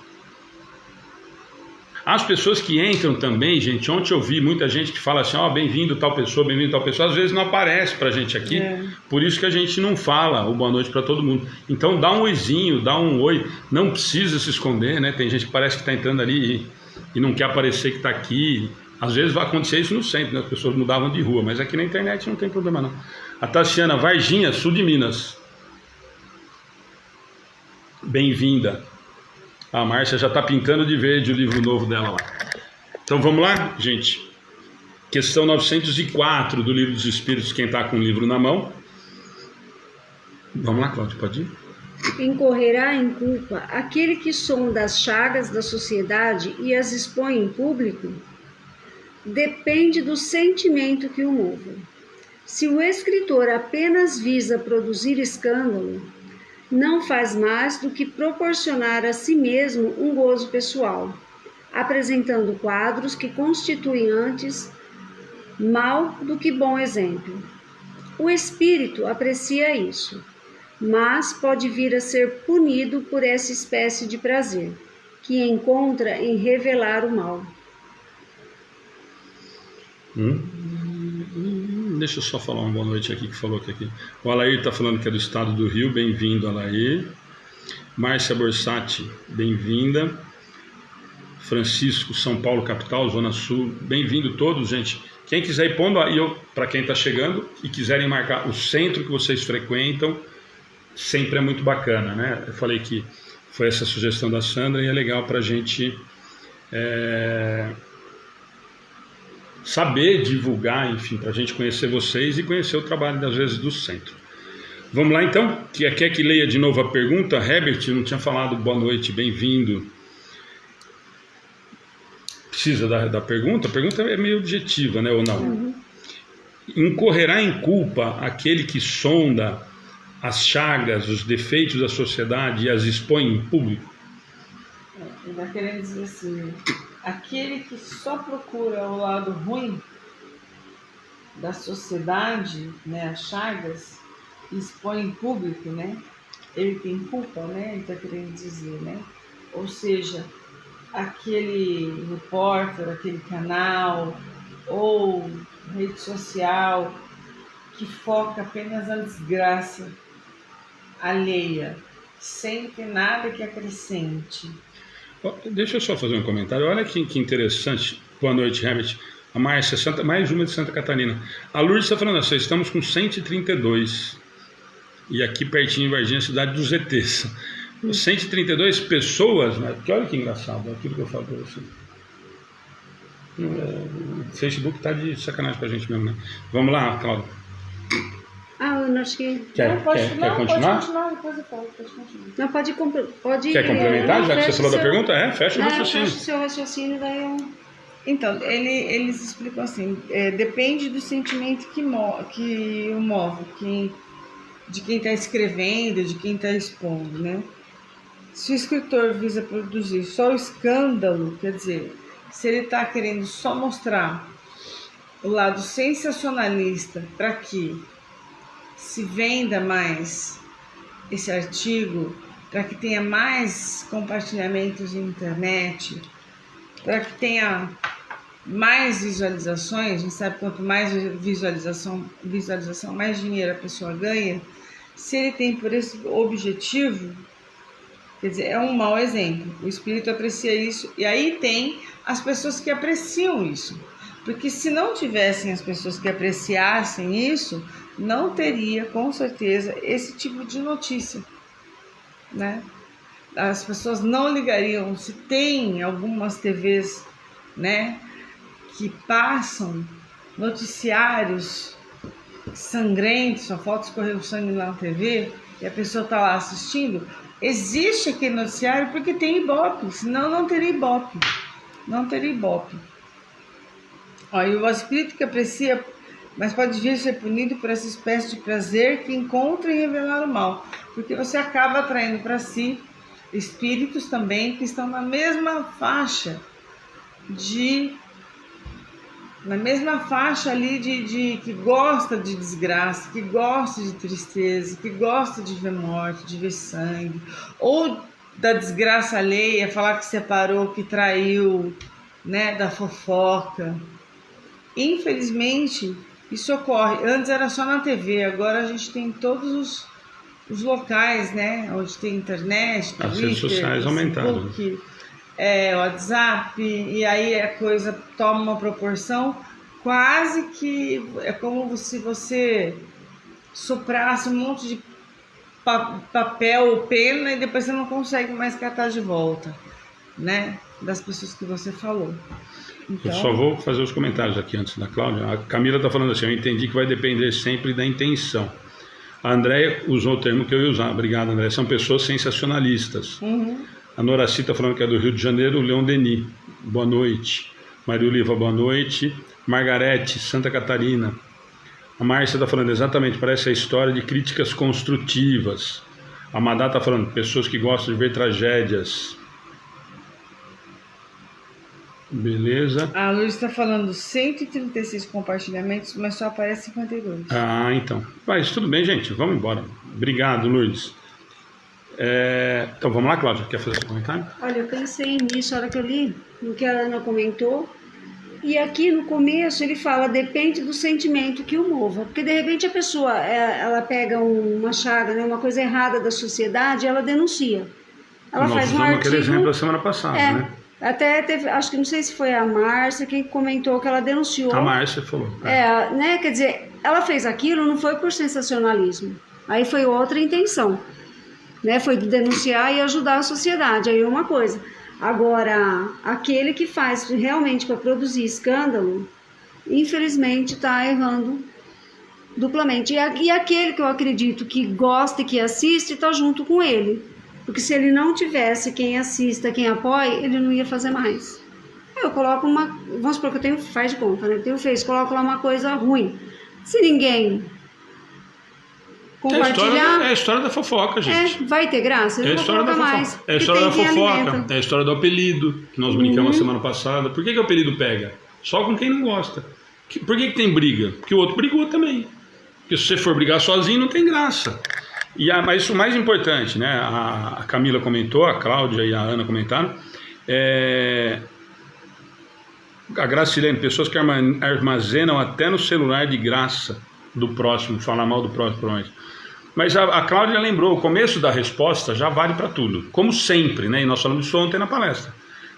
As pessoas que entram também, gente, ontem eu vi muita gente que fala assim, ó, bem-vindo tal pessoa, bem-vindo tal pessoa, às vezes não aparece pra gente aqui, por isso que a gente não fala o boa noite para todo mundo. Então dá um oizinho, dá um oi, não precisa se esconder, né? Tem gente que parece que está entrando ali e não quer aparecer que está aqui. Às vezes vai acontecer isso no centro, né? As pessoas mudavam de rua, mas aqui na internet não tem problema não. A Tassiana, Varginha, sul de Minas. Bem-vinda. A Márcia já está pintando de verde o livro novo dela lá. Então vamos lá, gente. Questão 904 do Livro dos Espíritos, quem está com o livro na mão. Vamos lá, Cláudio, pode ir? Incorrerá em culpa aquele que sonda as chagas da sociedade e as expõe em público? Depende do sentimento que o mova. Se o escritor apenas visa produzir escândalo, não faz mais do que proporcionar a si mesmo um gozo pessoal, apresentando quadros que constituem antes mal do que bom exemplo. O espírito aprecia isso, mas pode vir a ser punido por essa espécie de prazer, que encontra em revelar o mal. Deixa eu só falar uma boa noite aqui, que falou que aqui. O Alair está falando que é do estado do Rio, bem-vindo, Alair. Márcia Borsatti, bem-vinda. Francisco, São Paulo, capital, Zona Sul, bem-vindo todos, gente. Quem quiser ir pondo aí, para quem está chegando e quiserem marcar o centro que vocês frequentam, sempre é muito bacana, né? Eu falei que Foi essa sugestão da Sandra e é legal para a gente saber, divulgar, enfim, para a gente conhecer vocês e conhecer o trabalho, às vezes, do centro. Vamos lá, então? Quer que leia de novo a pergunta? Herbert, não tinha falado boa noite, bem-vindo. Precisa da pergunta? A pergunta é meio objetiva, né, ou não? Uhum. Incorrerá em culpa aquele que sonda as chagas, os defeitos da sociedade e as expõe em público? Ele está querendo dizer assim, aquele que só procura o lado ruim da sociedade, né, as chagas, e expõe em público, né? Ele tem culpa, né? Ele está querendo dizer, né? Ou seja, aquele repórter, aquele canal ou rede social que foca apenas na desgraça alheia, sem ter nada que acrescente. Deixa eu só fazer um comentário. Olha que interessante. Boa noite, Herbert. A Márcia, mais uma de Santa Catarina. A Lourdes está falando assim, estamos com 132. E aqui pertinho em Varginha, a cidade dos ETs. 132 pessoas, né? Porque olha que engraçado, é aquilo que eu falo para você. O Facebook tá de sacanagem pra gente mesmo, né? Vamos lá, Cláudia. Eu acho que... Quer continuar? Pode continuar, depois eu falo, pode continuar. Não, pode... Quer complementar, já que você falou da pergunta? Fecha o raciocínio. Fecha o seu raciocínio, daí eu... Então, eles explicam assim, depende do sentimento que o move, de quem está escrevendo, de quem está expondo, né? Se o escritor visa produzir só o escândalo, quer dizer, se ele está querendo só mostrar o lado sensacionalista para que se venda mais esse artigo, para que tenha mais compartilhamentos na internet, para que tenha mais visualizações, a gente sabe quanto mais visualização, mais dinheiro a pessoa ganha. Se ele tem por esse objetivo, quer dizer, é um mau exemplo. O espírito aprecia isso, e aí tem as pessoas que apreciam isso. Porque se não tivessem as pessoas que apreciassem isso, não teria, com certeza, esse tipo de notícia, né? As pessoas não ligariam. Se tem algumas TVs, né, que passam noticiários sangrentos, só falta escorrer o sangue na TV, e a pessoa está lá assistindo, existe aquele noticiário porque tem Ibope, senão não teria Ibope. Não teria Ibope. E o espírito que aprecia, mas pode vir a ser punido por essa espécie de prazer que encontra em revelar o mal, porque você acaba atraindo para si espíritos também que estão na mesma faixa ali de que gosta de desgraça, que gosta de tristeza, que gosta de ver morte, de ver sangue, ou da desgraça alheia, falar que separou, que traiu, né, da fofoca. Infelizmente, isso ocorre. Antes era só na TV, agora a gente tem todos os locais, né, onde tem internet, Twitter, as redes sociais aumentaram. Facebook, WhatsApp, e aí a coisa toma uma proporção quase que é como se você soprasse um monte de papel ou pena e depois você não consegue mais catar de volta, né, das pessoas que você falou. Então... Eu só vou fazer os comentários aqui antes da Cláudia. A Camila está falando assim, eu entendi que vai depender sempre da intenção. A Andréia usou o termo que eu ia usar. Obrigado, Andréia. São pessoas sensacionalistas. Uhum. A Noraci está falando que é do Rio de Janeiro, o Leon Denis. Boa noite. Maria Oliva, boa noite. Margarete, Santa Catarina. A Márcia está falando exatamente, parece a história de críticas construtivas. A Madá está falando, pessoas que gostam de ver tragédias. Beleza. A Luiz está falando 136 compartilhamentos, mas só aparece 52. Então. Mas tudo bem, gente. Vamos embora. Obrigado, Lourdes. Então vamos lá, Cláudia. Quer fazer seu comentário? Olha, eu pensei nisso, a hora que eu li, no que a Ana comentou. E aqui no começo ele fala, depende do sentimento que o mova. Porque de repente a pessoa, ela pega uma chaga, né, uma coisa errada da sociedade, ela denuncia. Ela faz um artigo... aquele exemplo da semana passada, né? Até teve, acho que não sei se foi a Márcia quem comentou que ela denunciou. A Márcia falou. Né? Quer dizer, ela fez aquilo, não foi por sensacionalismo. Aí foi outra intenção. né? Foi denunciar e ajudar a sociedade, aí é uma coisa. Agora, aquele que faz realmente para produzir escândalo, infelizmente está errando duplamente. E aquele que eu acredito que gosta e que assiste, está junto com ele. Porque se ele não tivesse quem assista, quem apoie, ele não ia fazer mais. Eu coloco vamos supor que eu tenho, faz de conta, né? Eu tenho coloco lá uma coisa ruim. Se ninguém compartilhar... É a história da fofoca, gente. Vai ter graça? Eu É a história da fofoca. Mais, é a história da fofoca. É a história do apelido, que nós brincamos semana passada. Por que o apelido pega? Só com quem não gosta. Por que tem briga? Porque o outro brigou também. Porque se você for brigar sozinho, não tem graça. Mas o mais importante, né? A Camila comentou, a Cláudia e a Ana comentaram. A Gracilene, pessoas que armazenam até no celular de graça do próximo, falar mal do próximo, provavelmente. Mas a Cláudia lembrou, o começo da resposta já vale para tudo, como sempre, né? E nós falamos disso ontem na palestra.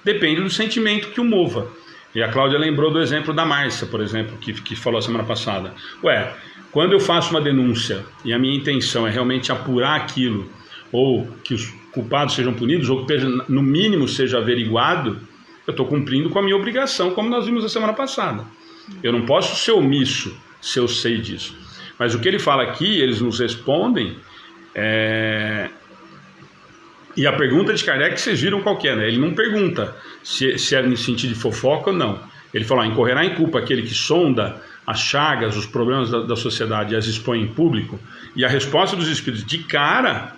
Depende do sentimento que o mova. E a Cláudia lembrou do exemplo da Márcia, por exemplo, que falou a semana passada. Quando eu faço uma denúncia e a minha intenção é realmente apurar aquilo, ou que os culpados sejam punidos, ou que no mínimo seja averiguado, eu estou cumprindo com a minha obrigação, como nós vimos a semana passada. Eu não posso ser omisso se eu sei disso. Mas o que ele fala aqui, eles nos respondem, e a pergunta de Kardec, vocês viram qual que é, né? Ele não pergunta se é no sentido de fofoca ou não. Ele fala, incorrerá em culpa aquele que sonda as chagas, os problemas da sociedade e as expõe em público. E a resposta dos espíritos de cara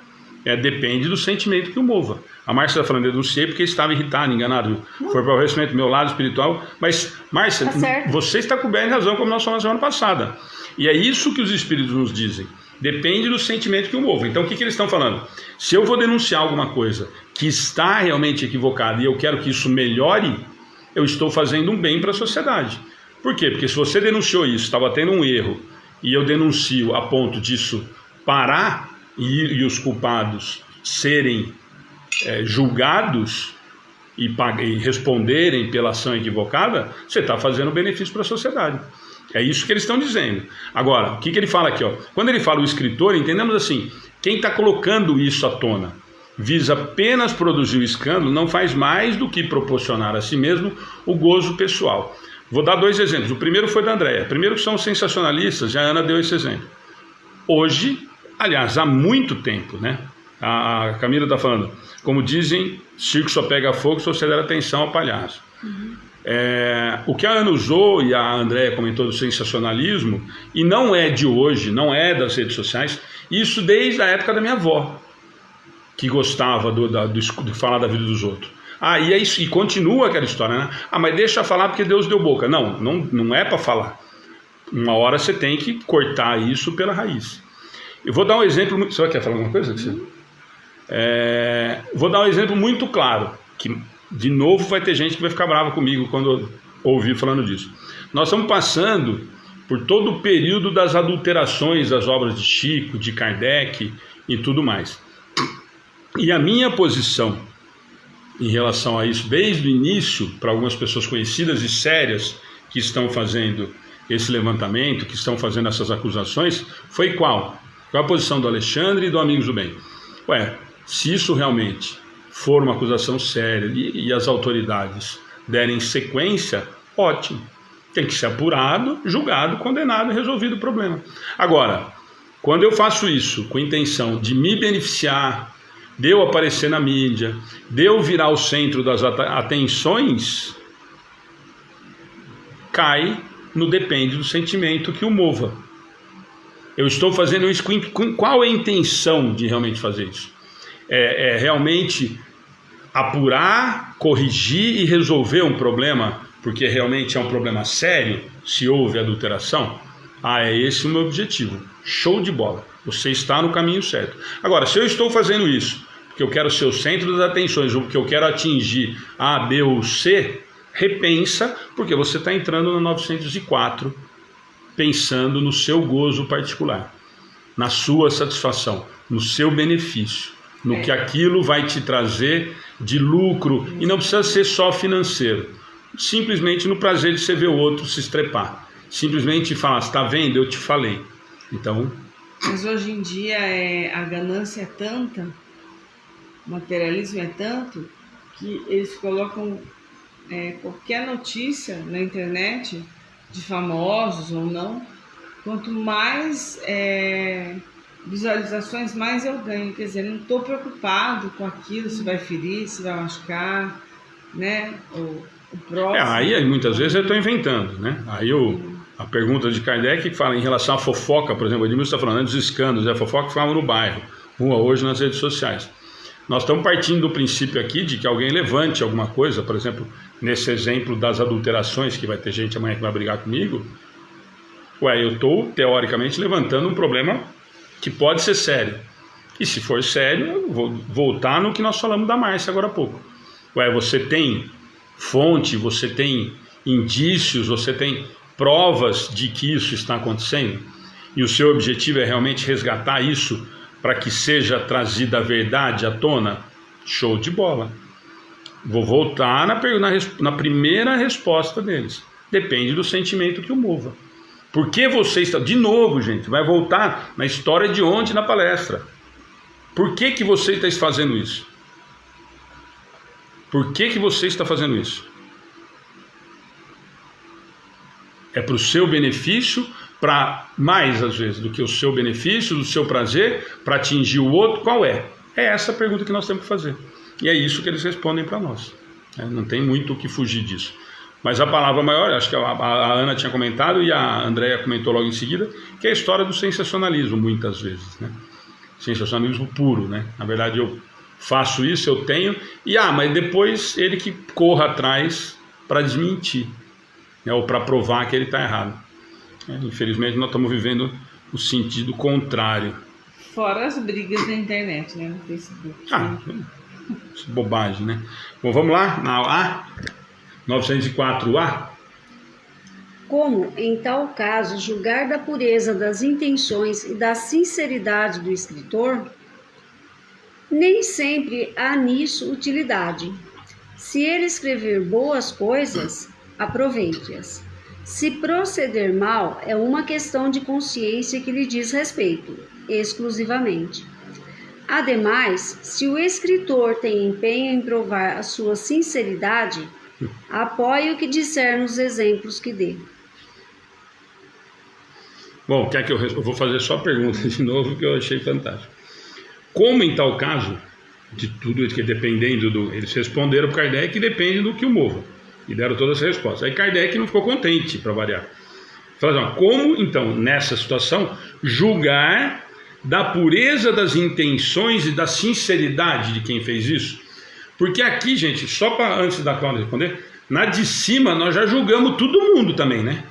depende do sentimento que o mova. A Márcia está falando, eu denunciei porque estava irritado, enganado. Foi para o respeito do meu lado espiritual. Mas, Márcia, você está coberta de razão, como nós falamos na semana passada. E é isso que os espíritos nos dizem. Depende do sentimento que o mova. Então, o que eles estão falando? Se eu vou denunciar alguma coisa que está realmente equivocada e eu quero que isso melhore, eu estou fazendo um bem para a sociedade. Por quê? Porque se você denunciou isso, estava tendo um erro, e eu denuncio a ponto disso parar e os culpados serem julgados e responderem pela ação equivocada, você está fazendo benefício para a sociedade. É isso que eles estão dizendo. Agora, o que ele fala aqui? Quando ele fala o escritor, entendemos assim, quem está colocando isso à tona visa apenas produzir o escândalo, não faz mais do que proporcionar a si mesmo o gozo pessoal. Vou dar 2 exemplos. O primeiro foi da Andréia. Primeiro que são os sensacionalistas, já a Ana deu esse exemplo. Hoje, aliás, há muito tempo, né? A Camila está falando, como dizem, circo só pega fogo se você der atenção ao palhaço. O que a Ana usou e a Andréia comentou do sensacionalismo, e não é de hoje, não é das redes sociais, isso desde a época da minha avó, que gostava de falar da vida dos outros. E é isso, e continua aquela história, né? Mas deixa falar porque Deus deu boca. Não é para falar. Uma hora você tem que cortar isso pela raiz. Eu vou dar um exemplo. Você quer falar alguma coisa? Vou dar um exemplo muito claro, que de novo vai ter gente que vai ficar brava comigo quando ouvir falando disso. Nós estamos passando por todo o período das adulterações das obras de Chico, de Kardec e tudo mais. E a minha posição em relação a isso, desde o início, para algumas pessoas conhecidas e sérias que estão fazendo esse levantamento, que estão fazendo essas acusações, foi qual? Qual a posição do Alexandre e do Amigos do Bem? Se isso realmente for uma acusação séria e as autoridades derem sequência, ótimo. Tem que ser apurado, julgado, condenado e resolvido o problema. Agora, quando eu faço isso com a intenção de me beneficiar, de eu aparecer na mídia, de eu virar o centro das atenções, cai no depende do sentimento que o mova. Eu estou fazendo isso com qual é a intenção de realmente fazer isso? É realmente apurar, corrigir e resolver um problema, porque realmente é um problema sério, se houve adulteração? É esse o meu objetivo. Show de bola. Você está no caminho certo. Agora, se eu estou fazendo isso porque eu quero ser o centro das atenções, ou porque eu quero atingir A, B ou C, repensa, porque você está entrando no 904, pensando no seu gozo particular, na sua satisfação, no seu benefício, no que aquilo vai te trazer de lucro, e não precisa ser só financeiro, simplesmente no prazer de você ver o outro se estrepar, simplesmente falar, está vendo, eu te falei. Então... Mas hoje em dia a ganância é tanta O materialismo é tanto que eles colocam qualquer notícia na internet, de famosos ou não, quanto mais visualizações, mais eu ganho. Quer dizer, não estou preocupado com aquilo, se vai ferir, se vai machucar, né? O próximo. Aí muitas vezes eu estou inventando, né? Aí a pergunta de Kardec que fala em relação à fofoca, por exemplo, o Edmilson está falando dos escândalos, a fofoca que fala no bairro, hoje nas redes sociais. Nós estamos partindo do princípio aqui de que alguém levante alguma coisa, por exemplo, nesse exemplo das adulterações, que vai ter gente amanhã que vai brigar comigo. Eu estou, teoricamente, levantando um problema que pode ser sério. E se for sério, eu vou voltar no que nós falamos da Márcia agora há pouco. Você tem fonte, você tem indícios, você tem provas de que isso está acontecendo? E o seu objetivo é realmente resgatar isso para que seja trazida a verdade à tona? Show de bola. Vou voltar na primeira resposta deles. Depende do sentimento que o mova. Por que você está... De novo, gente, vai voltar na história de ontem na palestra. Por que você está fazendo isso? Por que você está fazendo isso? É para o seu benefício, para mais às vezes do que o seu benefício, do seu prazer, para atingir o outro? Qual é? É essa a pergunta que nós temos que fazer. E é isso que eles respondem para nós. Não tem muito o que fugir disso. Mas a palavra maior, acho que a Ana tinha comentado e a Andréia comentou logo em seguida, que é a história do sensacionalismo, muitas vezes, né? Sensacionalismo puro, né? Na verdade, eu faço isso, eu tenho, mas depois ele que corra atrás para desmentir, né? Ou para provar que ele está errado. Infelizmente, nós estamos vivendo o sentido contrário. Fora as brigas da internet, né? No Facebook. Bobagem, né? Bom, vamos lá, na A, 904A. Como, em tal caso, julgar da pureza das intenções e da sinceridade do escritor? Nem sempre há nisso utilidade. Se ele escrever boas coisas, aproveite-as. Se proceder mal, é uma questão de consciência que lhe diz respeito, exclusivamente. Ademais, se o escritor tem empenho em provar a sua sinceridade, apoie o que disser nos exemplos que dê. Bom, quer que eu vou fazer só a pergunta de novo, que eu achei fantástico. Como em tal caso, de tudo isso que dependendo eles responderam para Kardec que depende do que o mova. E deram todas as respostas. Aí Kardec não ficou contente, para variar. Falaram, como então, nessa situação, julgar da pureza das intenções e da sinceridade de quem fez isso? Porque aqui, gente, só para antes da Cláudia responder, na de cima nós já julgamos todo mundo também, né?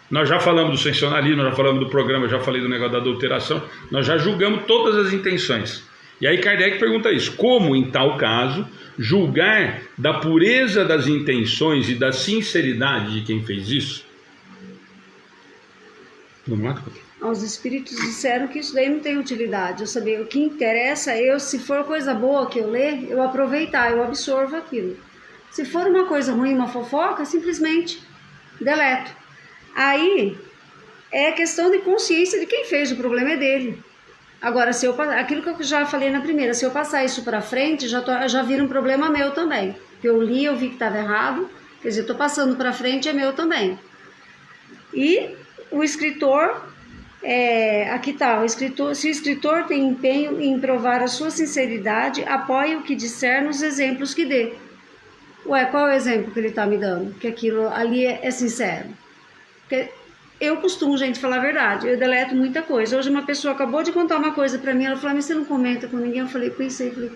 Nós já falamos do sensacionalismo, nós já falamos do programa, eu já falei do negócio da adulteração, nós já julgamos todas as intenções. E aí Kardec pergunta isso, como em tal caso julgar da pureza das intenções e da sinceridade de quem fez isso? Vamos lá? Os espíritos disseram que isso daí não tem utilidade. Eu saber o que interessa é se for coisa boa que eu ler, eu aproveitar, eu absorvo aquilo. Se for uma coisa ruim, uma fofoca, simplesmente deleto. Aí é questão de consciência de quem fez, o problema é dele. Agora, aquilo que eu já falei na primeira, se eu passar isso para frente, já vira um problema meu também. Eu li, eu vi que estava errado, quer dizer, estou passando para frente, é meu também. E o escritor, aqui está, se o escritor tem empenho em provar a sua sinceridade, apoie o que disser nos exemplos que dê. Qual é o exemplo que ele está me dando? Que aquilo ali é sincero. Porque eu costumo, gente, falar a verdade, eu deleto muita coisa. Hoje uma pessoa acabou de contar uma coisa pra mim, ela falou, mas você não comenta com ninguém? Eu falei, o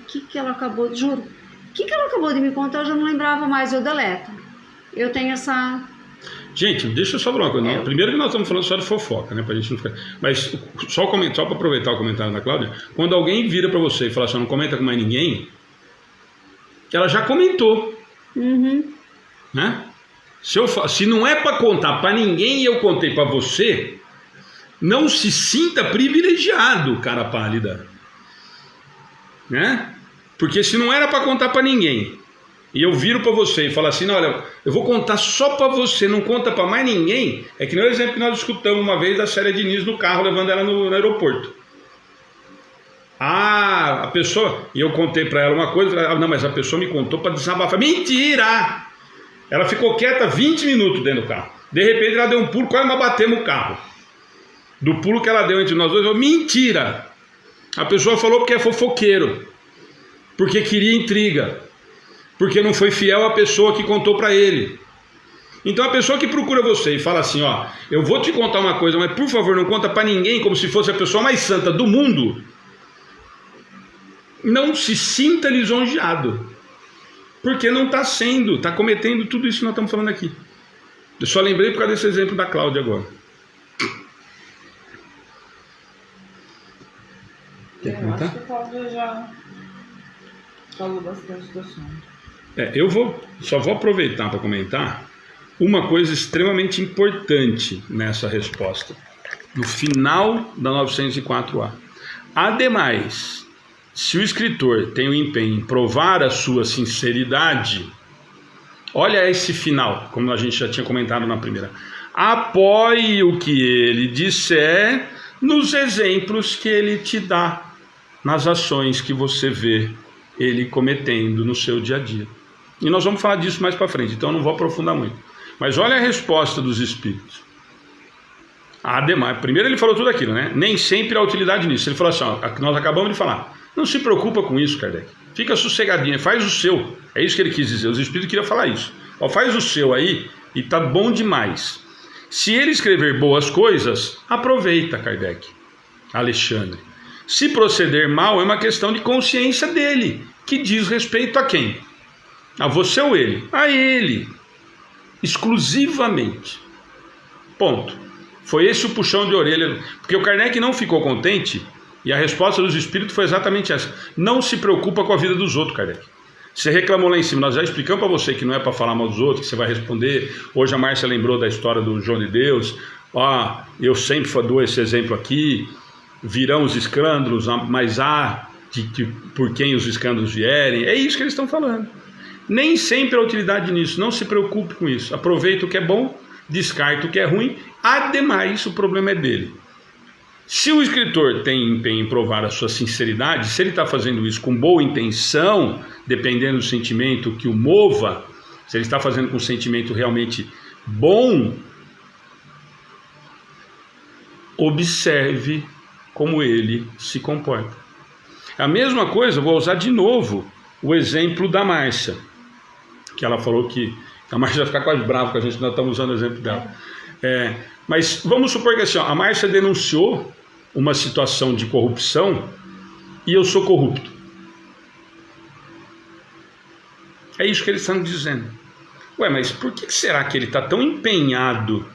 que ela acabou, juro, o que ela acabou de me contar? Eu já não lembrava mais, eu deleto. Eu tenho essa... Gente, deixa eu só falar uma coisa. Primeiro que nós estamos falando só de fofoca, né, pra gente não ficar... Mas só para aproveitar o comentário da Cláudia, quando alguém vira pra você e fala assim, não comenta com mais ninguém, ela já comentou. Né? Se não é para contar para ninguém e eu contei para você, não se sinta privilegiado, cara pálida, né? Porque se não era para contar para ninguém e eu viro para você e falo assim, não, olha, eu vou contar só para você, não conta para mais ninguém, é que nem o exemplo que nós escutamos uma vez da Célia Diniz no carro levando ela no aeroporto. A pessoa, e eu contei para ela uma coisa, não, mas a pessoa me contou para desabafar. Mentira! Ela ficou quieta 20 minutos dentro do carro. De repente ela deu um pulo, quase nós batemos o carro. Do pulo que ela deu entre nós dois, eu, mentira! A pessoa falou porque é fofoqueiro, porque queria intriga, porque não foi fiel à pessoa que contou para ele. Então a pessoa que procura você e fala assim, ó, eu vou te contar uma coisa, mas por favor não conta para ninguém, como se fosse a pessoa mais santa do mundo, não se sinta lisonjeado, porque não está sendo, está cometendo tudo isso que nós estamos falando aqui. Eu só lembrei por causa desse exemplo da Cláudia agora. Eu acho que a Cláudia já falou bastante do assunto. Eu só vou aproveitar para comentar uma coisa extremamente importante nessa resposta, no final da 904A. Ademais, se o escritor tem o empenho em provar a sua sinceridade, olha esse final, como a gente já tinha comentado na primeira. Apoie o que ele disser nos exemplos que ele te dá, nas ações que você vê ele cometendo no seu dia a dia. E nós vamos falar disso mais para frente, então eu não vou aprofundar muito. Mas olha a resposta dos espíritos. Ademais, primeiro ele falou tudo aquilo, né? Nem sempre há utilidade nisso. Ele falou assim, ó, nós acabamos de falar. Não se preocupa com isso, Kardec. Fica sossegadinho, faz o seu. É isso que ele quis dizer. Os espíritos queriam falar isso. Ó, faz o seu aí e tá bom demais. Se ele escrever boas coisas, aproveita, Kardec. Alexandre. Se proceder mal, é uma questão de consciência dele, que diz respeito a quem? A você ou ele? A ele. Exclusivamente. Ponto. Foi esse o puxão de orelha. Porque o Kardec não ficou contente, e a resposta dos espíritos foi exatamente essa. Não se preocupa com a vida dos outros, Kardec. Você reclamou lá em cima, nós já explicamos para você que não é para falar mal dos outros, que você vai responder. Hoje a Márcia lembrou da história do João de Deus. Eu sempre dou esse exemplo aqui. Virão os escândalos, mas há por quem os escândalos vierem. É isso que eles estão falando. Nem sempre há utilidade nisso, não se preocupe com isso. Aproveita o que é bom, descarta o que é ruim. Ademais, o problema é dele. Se o escritor tem empenho em provar a sua sinceridade, se ele está fazendo isso com boa intenção, dependendo do sentimento que o mova, se ele está fazendo com um sentimento realmente bom, observe como ele se comporta. A mesma coisa, vou usar de novo o exemplo da Márcia, que ela falou que a Márcia vai ficar quase brava com a gente, nós estamos usando o exemplo dela. Mas vamos supor que assim, a Márcia denunciou uma situação de corrupção e eu sou corrupto. É isso que eles estão dizendo. Mas por que será que ele está tão empenhado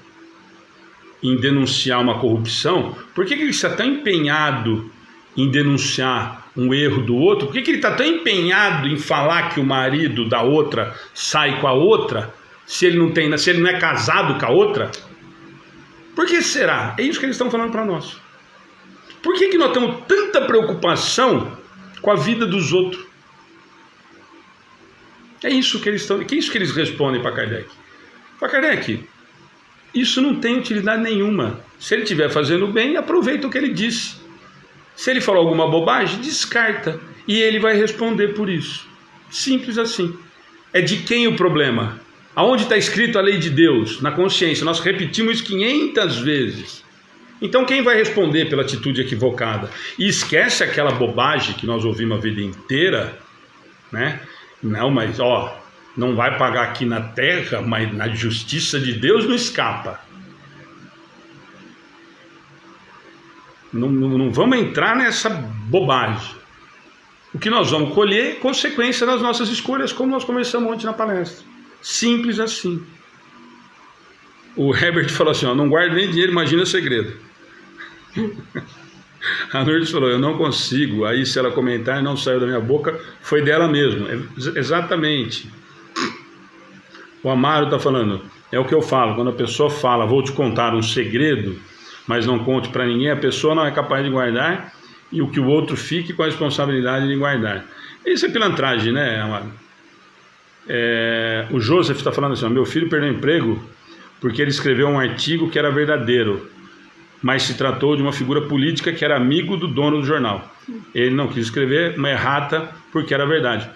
em denunciar uma corrupção? Por que ele está tão empenhado em denunciar um erro do outro? Por que ele está tão empenhado em falar que o marido da outra sai com a outra, se ele não é casado com a outra? Por que será? É isso que eles estão falando para nós. Por que nós temos tanta preocupação com a vida dos outros? É isso que eles estão. Que é isso que eles respondem para Kardec. Para Kardec, isso não tem utilidade nenhuma. Se ele estiver fazendo bem, aproveita o que ele disse. Se ele falou alguma bobagem, descarta. E ele vai responder por isso. Simples assim. É de quem o problema? Aonde está escrito a lei de Deus? Na consciência. Nós repetimos isso 500 vezes. Então quem vai responder pela atitude equivocada? E esquece aquela bobagem que nós ouvimos a vida inteira, né? Não, mas não vai pagar aqui na terra, mas na justiça de Deus não escapa. Não vamos entrar nessa bobagem. O que nós vamos colher é consequência das nossas escolhas, como nós começamos ontem na palestra. Simples assim. O Herbert falou assim, não guarde nem dinheiro, imagina segredo. A Lourdes falou, eu não consigo. Aí se ela comentar, não saiu da minha boca, foi dela mesmo. Exatamente. O Amaro está falando, é o que eu falo, quando a pessoa fala, vou te contar um segredo, mas não conte para ninguém, a pessoa não é capaz de guardar, e o que o outro fique com a responsabilidade de guardar. Isso é pilantragem, né, Amaro? O Joseph está falando assim, meu filho perdeu emprego porque ele escreveu um artigo que era verdadeiro. mas se tratou de uma figura política que era amigo do dono do jornal. Ele não quis escrever uma errata porque era verdade.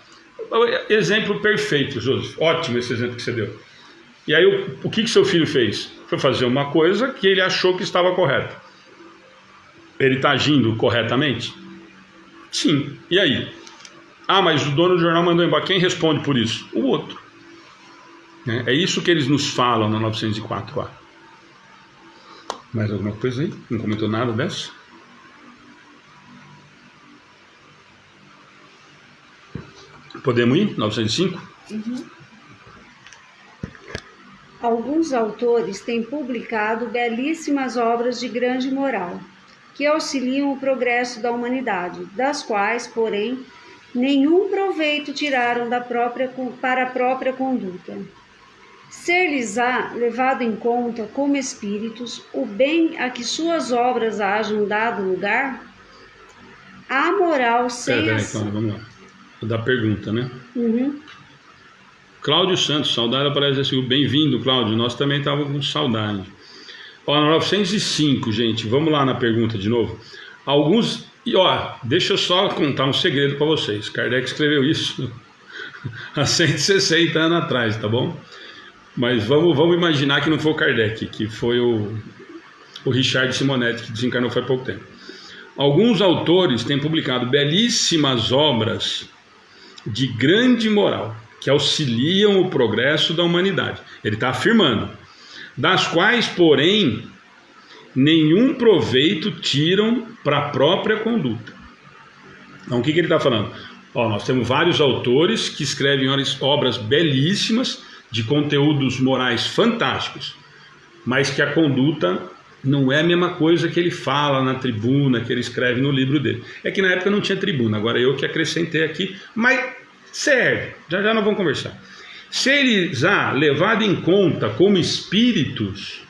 Exemplo perfeito, José. Ótimo esse exemplo que você deu. E aí o que seu filho fez? Foi fazer uma coisa que ele achou que estava correta. Ele está agindo corretamente? Sim. E aí? Ah, mas o dono do jornal mandou embora. Quem responde por isso? O outro. É isso que eles nos falam na 904 lá. Mais alguma coisa aí? Não comentou nada dessa? Podemos ir? 905? Uhum. Alguns autores têm publicado belíssimas obras de grande moral, que auxiliam o progresso da humanidade, das quais, porém, nenhum proveito tiraram para a própria conduta. Ser-lhes-á levado em conta como espíritos o bem a que suas obras hajam dado lugar? A moral sem... Então, vamos lá. Vou dar pergunta, né? Uhum. Cláudio Santos, saudade aparece assim, bem-vindo, Cláudio, nós também estávamos com saudade. Ó, 905, gente, vamos lá na pergunta de novo. Alguns, e ó, deixa eu só contar um segredo para vocês, Kardec escreveu isso há 160 anos atrás, tá bom? Mas vamos imaginar que não foi o Kardec, que foi o Richard Simonetti, que desencarnou faz pouco tempo. Alguns autores têm publicado belíssimas obras de grande moral, que auxiliam o progresso da humanidade. Ele está afirmando, das quais, porém, nenhum proveito tiram para a própria conduta. Então, o que ele está falando? Ó, nós temos vários autores que escrevem obras belíssimas, de conteúdos morais fantásticos, mas que a conduta não é a mesma coisa que ele fala na tribuna, que ele escreve no livro dele. É que na época não tinha tribuna, agora eu que acrescentei aqui, mas serve, já nós vamos conversar. Se eles levado em conta como espíritos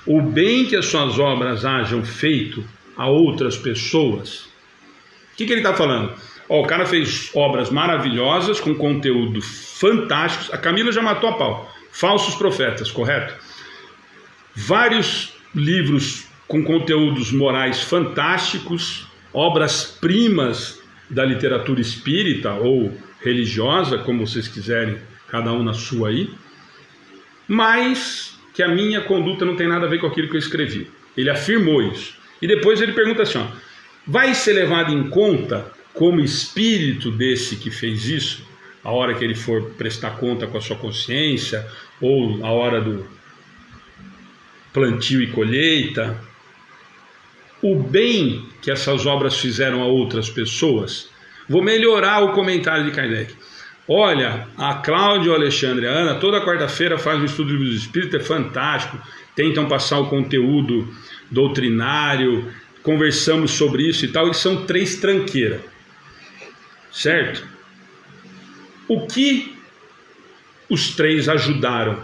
o bem que as suas obras hajam feito a outras pessoas, o que ele está falando? Ó, o cara fez obras maravilhosas com conteúdo fantásticos. A Camila já matou a pau. Falsos profetas, correto? Vários livros com conteúdos morais fantásticos, obras-primas da literatura espírita ou religiosa, como vocês quiserem, cada um na sua aí, mas que a minha conduta não tem nada a ver com aquilo que eu escrevi. Ele afirmou isso. E depois ele pergunta assim, ó, vai ser levado em conta como espírito desse que fez isso, a hora que ele for prestar conta com a sua consciência, ou a hora do plantio e colheita, o bem que essas obras fizeram a outras pessoas? Vou melhorar o comentário de Kardec. Olha, a Cláudia, o Alexandre e a Ana, toda quarta-feira fazem um estudo do livro do Espírito, é fantástico, tentam passar o conteúdo doutrinário, conversamos sobre isso e tal, e são 3 tranqueiras. Certo? O que os 3 ajudaram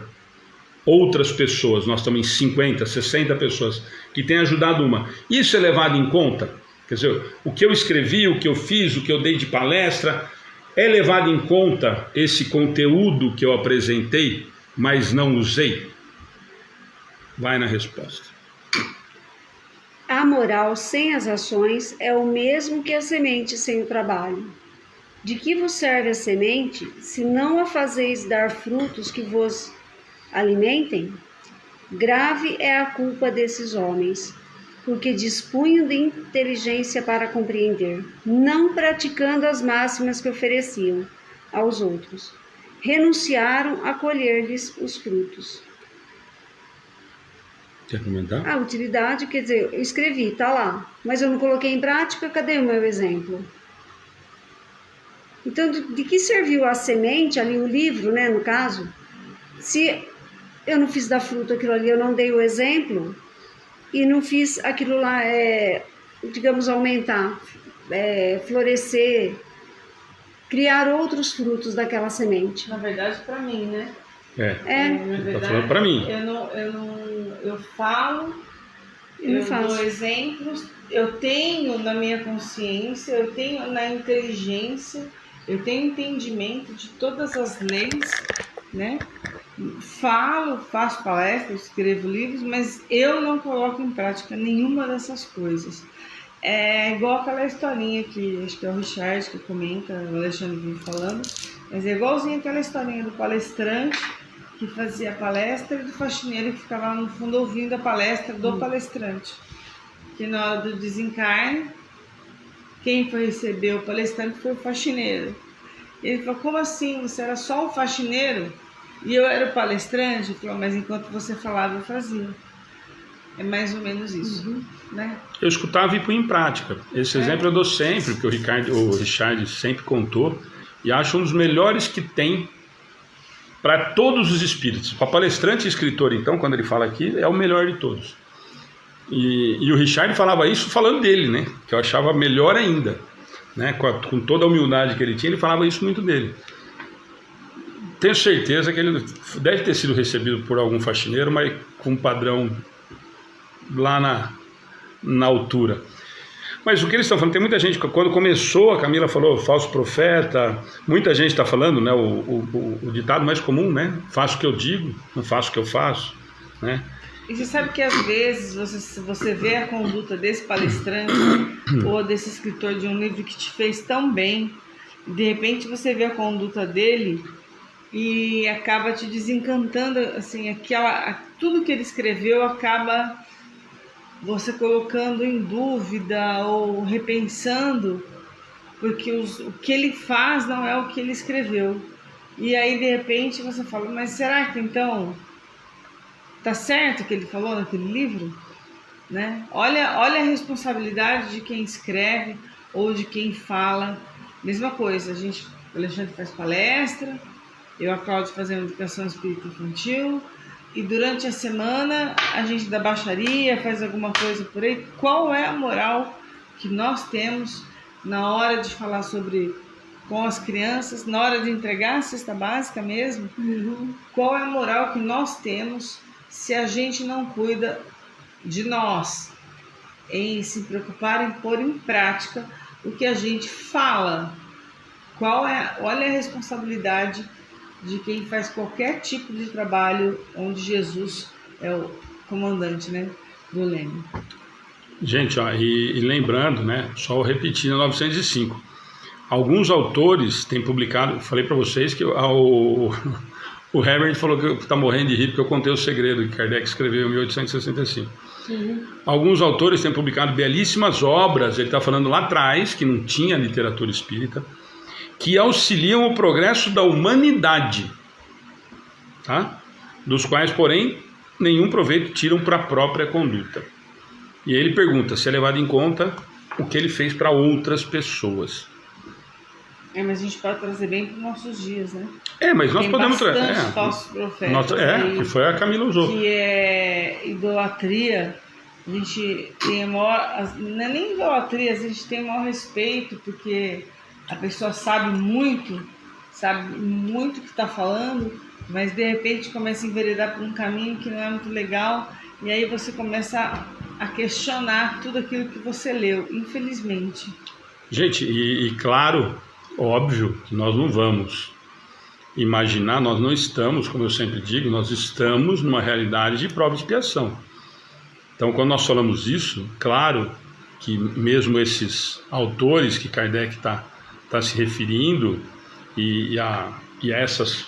outras pessoas? Nós estamos em 50, 60 pessoas que têm ajudado uma. Isso é levado em conta? Quer dizer, o que eu escrevi, o que eu fiz, o que eu dei de palestra, é levado em conta esse conteúdo que eu apresentei, mas não usei? Vai na resposta. A moral sem as ações é o mesmo que a semente sem o trabalho. De que vos serve a semente, se não a fazeis dar frutos que vos alimentem? Grave é a culpa desses homens, porque dispunham de inteligência para compreender, não praticando as máximas que ofereciam aos outros. Renunciaram a colher-lhes os frutos. Quer comentar? A utilidade, quer dizer, eu escrevi, está lá, mas eu não coloquei em prática, cadê o meu exemplo? Então, de que serviu a semente, ali o livro, né, no caso, se eu não fiz dar fruto aquilo ali, eu não dei o exemplo e não fiz aquilo lá, digamos, aumentar, florescer, criar outros frutos daquela semente. Na verdade, para mim, né? Tá falando para mim. Eu falo, eu dou exemplos, eu tenho na minha consciência, eu tenho na inteligência, eu tenho entendimento de todas as leis né? Faço palestras, escrevo livros, mas eu não coloco em prática nenhuma dessas coisas. É igual aquela historinha que acho que é o Richard que comenta, o Alexandre vem falando, mas é igualzinho aquela historinha do palestrante que fazia a palestra e do faxineiro que ficava lá no fundo ouvindo a palestra do palestrante. Que na hora do desencarne, quem foi receber o palestrante foi o faxineiro. Ele falou, como assim? Você era só um faxineiro? E eu era o palestrante? Ele falou, mas enquanto você falava, eu fazia. É mais ou menos isso, né? Eu escutava e punha em prática. Esse exemplo eu dou sempre, porque o Richard sempre contou, e acho um dos melhores que tem para todos os espíritos. Para palestrante e escritor, então, quando ele fala aqui, é o melhor de todos. E o Richard falava isso falando dele, né? Que eu achava melhor ainda, né? Com toda a humildade que ele tinha, ele falava isso muito dele. Tenho certeza que ele deve ter sido recebido por algum faxineiro, mas com um padrão lá na altura. Mas o que eles estão falando, tem muita gente, quando começou, a Camila falou falso profeta, muita gente está falando, né, o ditado mais comum, né, faço o que eu digo, não faço o que eu faço, né. E você sabe que às vezes você vê a conduta desse palestrante ou desse escritor de um livro que te fez tão bem, e de repente você vê a conduta dele e acaba te desencantando, assim, tudo que ele escreveu acaba você colocando em dúvida ou repensando, porque o que ele faz não é o que ele escreveu. E aí, de repente, você fala, mas será que então tá certo o que ele falou naquele livro? Né? Olha a responsabilidade de quem escreve ou de quem fala. Mesma coisa, o Alexandre faz palestra, eu e a Cláudia fazemos educação espírita infantil, e durante a semana a gente dá baixaria, faz alguma coisa por aí. Qual é a moral que nós temos na hora de falar com as crianças, na hora de entregar a cesta básica mesmo? Qual é a moral que nós temos se a gente não cuida de nós, em se preocupar em pôr em prática o que a gente fala? Olha a responsabilidade de quem faz qualquer tipo de trabalho onde Jesus é o comandante, né, do leme. Gente, ó, e lembrando, né, só repetindo, 905, alguns autores têm publicado, falei para vocês que o Herbert falou que está morrendo de rir porque eu contei o segredo que Kardec escreveu em 1865. Alguns autores têm publicado belíssimas obras, ele está falando lá atrás, que não tinha literatura espírita, que auxiliam o progresso da humanidade, tá? Dos quais, porém, nenhum proveito tiram para a própria conduta. E aí ele pergunta se é levado em conta o que ele fez para outras pessoas. Mas a gente pode trazer bem para os nossos dias, né? Mas nós podemos trazer. Tem falsos profetas. Que foi a Camila usou. Que é idolatria. A gente tem a maior... Não é nem idolatria, a gente tem o maior respeito, porque a pessoa sabe muito o que está falando, mas de repente começa a enveredar por um caminho que não é muito legal, e aí você começa a questionar tudo aquilo que você leu, infelizmente. Gente, e claro, óbvio que nós não vamos imaginar, nós não estamos, como eu sempre digo, nós estamos numa realidade de prova e expiação. Então, quando nós falamos isso, claro que mesmo esses autores que Kardec está se referindo e a essas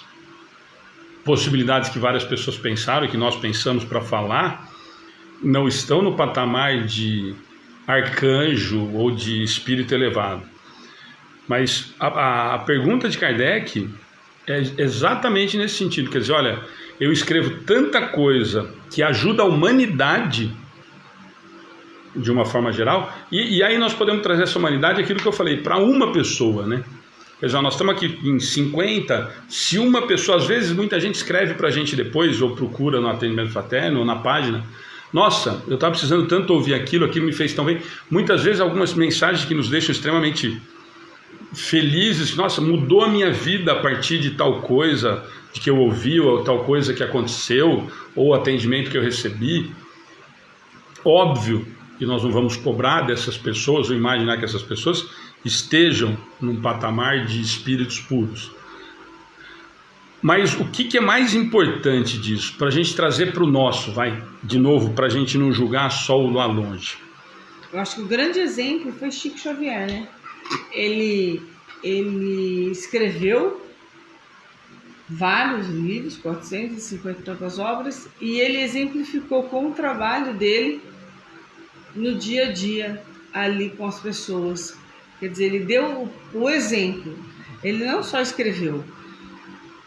possibilidades que várias pessoas pensaram e que nós pensamos para falar, não estão no patamar de arcanjo ou de espírito elevado. Mas a pergunta de Kardec é exatamente nesse sentido, quer dizer, olha, eu escrevo tanta coisa que ajuda a humanidade de uma forma geral, e aí nós podemos trazer essa humanidade, aquilo que eu falei, para uma pessoa, né? Quer dizer, nós estamos aqui em 50, se uma pessoa, às vezes muita gente escreve para a gente depois, ou procura no atendimento fraterno, ou na página, nossa, eu estava precisando tanto ouvir aquilo me fez tão bem. Muitas vezes algumas mensagens que nos deixam extremamente felizes, nossa, mudou a minha vida a partir de tal coisa de que eu ouvi, ou tal coisa que aconteceu, ou atendimento que eu recebi. Óbvio que nós não vamos cobrar dessas pessoas ou imaginar que essas pessoas estejam num patamar de espíritos puros. Mas o que é mais importante disso? Para a gente trazer para o nosso, vai, de novo, para a gente não julgar só o lá longe. Eu acho que o grande exemplo foi Chico Xavier, né? Ele escreveu vários livros, 450 e tantas obras, e ele exemplificou com o trabalho dele no dia a dia, ali com as pessoas. Quer dizer, ele deu o exemplo. Ele não só escreveu,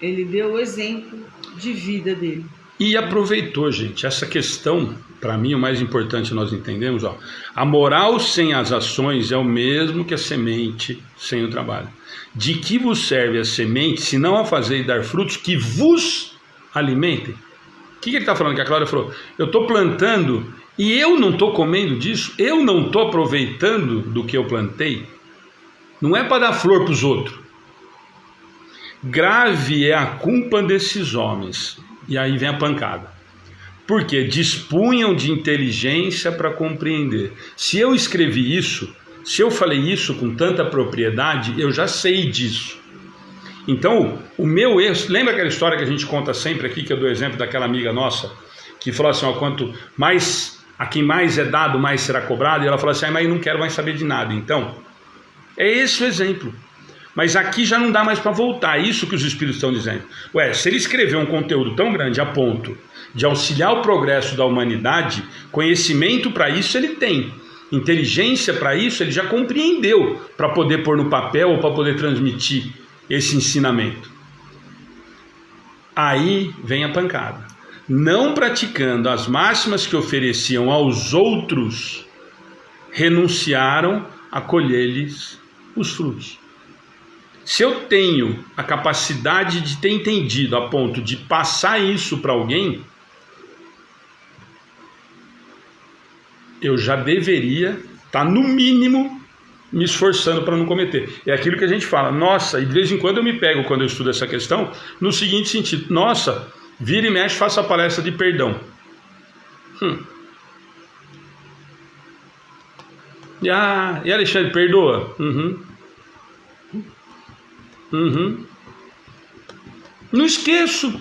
ele deu o exemplo de vida dele. E aproveitou, gente, essa questão, para mim, o mais importante nós entendemos, ó, a moral sem as ações é o mesmo que a semente sem o trabalho. De que vos serve a semente, se não a fazer e dar frutos que vos alimentem? O que ele está falando? Que a Cláudia falou, eu estou plantando e eu não estou comendo disso, eu não estou aproveitando do que eu plantei. Não é para dar flor para os outros. Grave é a culpa desses homens. E aí vem a pancada. Porque dispunham de inteligência para compreender. Se eu escrevi isso, se eu falei isso com tanta propriedade, eu já sei disso. Então, o meu erro... Lembra aquela história que a gente conta sempre aqui, que eu dou exemplo daquela amiga nossa, que falou assim, ó, quanto mais... A quem mais é dado, mais será cobrado. E ela falou assim, mas não quero mais saber de nada. Então, é esse o exemplo. Mas aqui já não dá mais para voltar, é isso que os espíritos estão dizendo. Ué, se ele escreveu um conteúdo tão grande a ponto de auxiliar o progresso da humanidade, conhecimento para isso ele tem, inteligência para isso ele já compreendeu, para poder pôr no papel ou para poder transmitir esse ensinamento. Aí vem a pancada. Não praticando as máximas que ofereciam aos outros, renunciaram a colher-lhes os frutos. Se eu tenho a capacidade de ter entendido a ponto de passar isso para alguém, eu já deveria estar, no mínimo, me esforçando para não cometer. É aquilo que a gente fala, nossa, e de vez em quando eu me pego, quando eu estudo essa questão, no seguinte sentido, nossa, vira e mexe, faça a palestra de perdão. E Alexandre, perdoa? Não esqueço.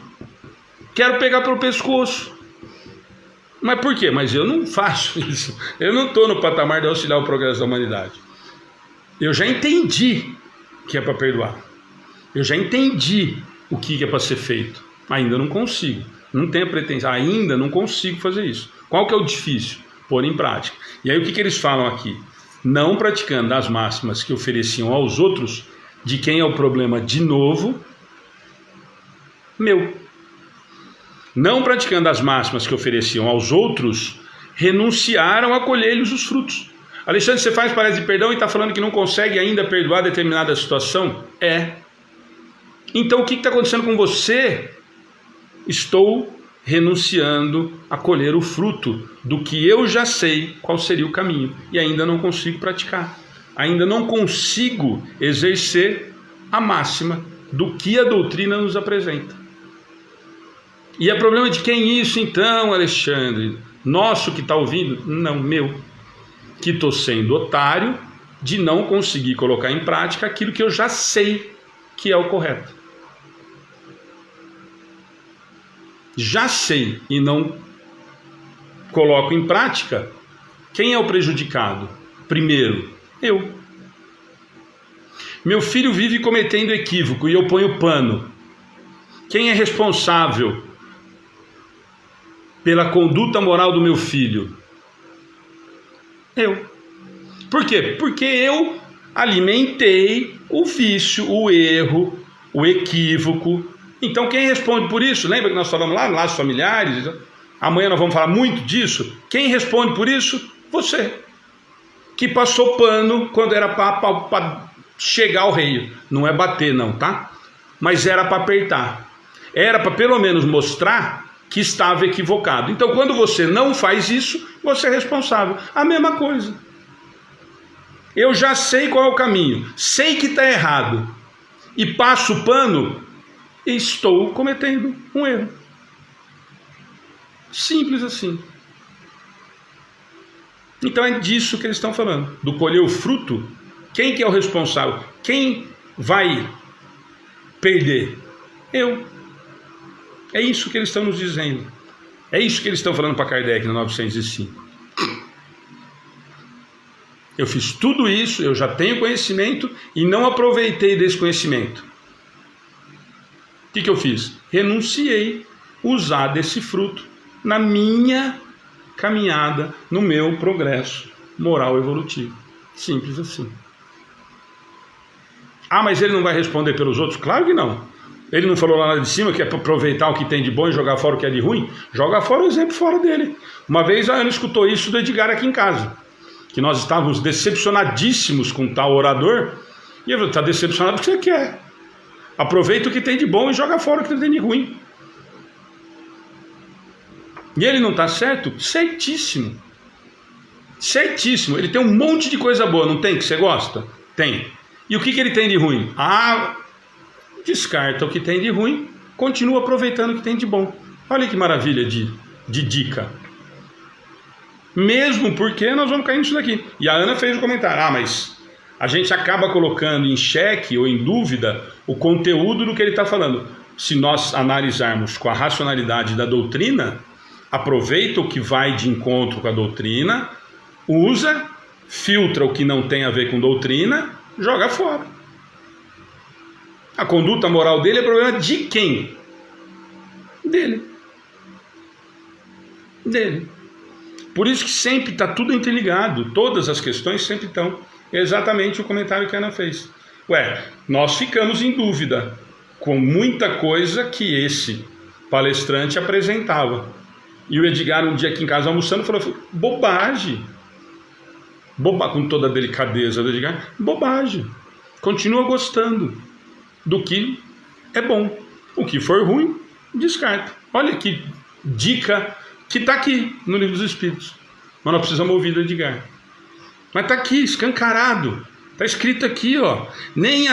Quero pegar pelo pescoço. Mas por quê? Mas eu não faço isso. Eu não estou no patamar de auxiliar o progresso da humanidade. Eu já entendi que é para perdoar. Eu já entendi o que é para ser feito. Ainda não consigo. Não tenho pretensão. Ainda não consigo fazer isso. Qual que é o difícil? Pôr em prática. E aí o que eles falam aqui? Não praticando as máximas que ofereciam aos outros, de quem é o problema de novo? Meu. Não praticando as máximas que ofereciam aos outros, renunciaram a colher-lhes os frutos. Alexandre, você faz palestra de perdão e está falando que não consegue ainda perdoar determinada situação? É. Então o que está acontecendo com você? Estou renunciando a colher o fruto do que eu já sei qual seria o caminho e ainda não consigo praticar. Ainda não consigo exercer a máxima do que a doutrina nos apresenta. E é problema de quem isso então, Alexandre? Nosso que está ouvindo? Não, meu. Que estou sendo otário de não conseguir colocar em prática aquilo que eu já sei que é o correto. Já sei e não coloco em prática, quem é o prejudicado? Primeiro, eu. Meu filho vive cometendo equívoco e eu ponho pano. Quem é responsável pela conduta moral do meu filho? Eu. Por quê? Porque eu alimentei o vício, o erro, o equívoco. Então quem responde por isso? Lembra que nós falamos lá, laços familiares? Amanhã nós vamos falar muito disso. Quem responde por isso? Você. Que passou pano quando era para chegar ao rei. Não é bater não, tá? Mas era para apertar. Era para pelo menos mostrar que estava equivocado. Então quando você não faz isso, você é responsável. A mesma coisa. Eu já sei qual é o caminho. Sei que está errado. E passo o pano, estou cometendo um erro. Simples assim. Então é disso que eles estão falando. Do colher o fruto, quem que é o responsável? Quem vai perder? Eu. É isso que eles estão nos dizendo. É isso que eles estão falando para Kardec no 905. Eu fiz tudo isso, eu já tenho conhecimento e não aproveitei desse conhecimento. O que eu fiz? Renunciei a usar desse fruto na minha caminhada, no meu progresso moral evolutivo. Simples assim. Ah, mas ele não vai responder pelos outros? Claro que não. Ele não falou lá de cima que é para aproveitar o que tem de bom e jogar fora o que é de ruim? Joga fora o exemplo fora dele. Uma vez a Ana escutou isso do Edgar aqui em casa, que nós estávamos decepcionadíssimos com tal orador, e ele falou, está decepcionado porque você quer. Aproveita o que tem de bom e joga fora o que tem de ruim. E ele não está certo? Certíssimo. Certíssimo. Ele tem um monte de coisa boa, não tem? Que você gosta? Tem. E o que ele tem de ruim? Ah, descarta o que tem de ruim, continua aproveitando o que tem de bom. Olha que maravilha de dica. Mesmo porque nós vamos cair nisso daqui. E a Ana fez um comentário. Ah, mas a gente acaba colocando em xeque ou em dúvida o conteúdo do que ele está falando. Se nós analisarmos com a racionalidade da doutrina, aproveita o que vai de encontro com a doutrina, usa, filtra o que não tem a ver com doutrina, joga fora. A conduta moral dele é problema de quem? Dele. Por isso que sempre está tudo interligado, todas as questões sempre estão. É exatamente o comentário que a Ana fez. Nós ficamos em dúvida com muita coisa que esse palestrante apresentava. E o Edgar, um dia aqui em casa almoçando, falou, bobagem. Com toda a delicadeza do Edgar, bobagem. Continua gostando do que é bom. O que for ruim, descarta. Olha que dica que está aqui no Livro dos Espíritos. Mas nós precisamos ouvir do Edgar. Mas está aqui, escancarado. Está escrito aqui, ó. Nem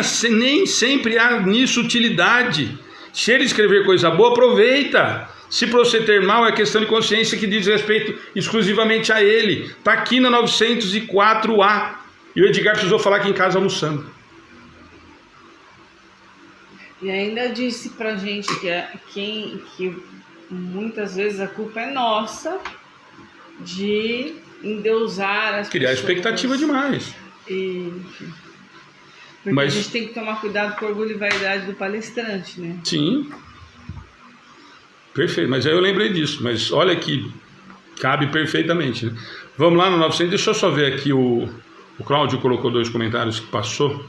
sempre há nisso utilidade. Se ele escrever coisa boa, aproveita. Se proceder mal, é questão de consciência que diz respeito exclusivamente a ele. Está aqui na 904A. E o Edgar precisou falar aqui em casa almoçando. E ainda disse pra gente que muitas vezes a culpa é nossa de endeusar as criar pessoas. Expectativa demais. Enfim. Porque Mas a gente tem que tomar cuidado com o orgulho e vaidade do palestrante, né? Sim. Perfeito, mas aí eu lembrei disso. Mas olha que cabe perfeitamente, né? Vamos lá no 900, deixa eu só ver aqui, o Cláudio colocou 2 comentários que passou.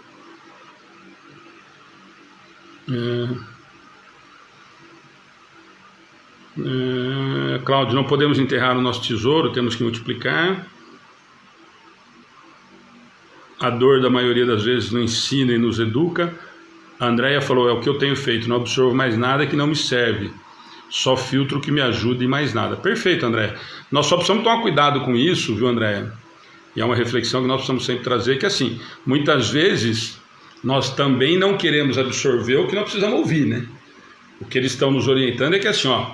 Cláudio, não podemos enterrar o nosso tesouro, temos que multiplicar. A dor da maioria das vezes nos ensina e nos educa. A Andréia falou, é o que eu tenho feito, não absorvo mais nada que não me serve, só filtro que me ajuda e mais nada. Perfeito, Andréia. Nós só precisamos tomar cuidado com isso, viu, Andréia? E é uma reflexão que nós precisamos sempre trazer, que assim, muitas vezes nós também não queremos absorver o que nós precisamos ouvir, né? O que eles estão nos orientando é que assim, ó,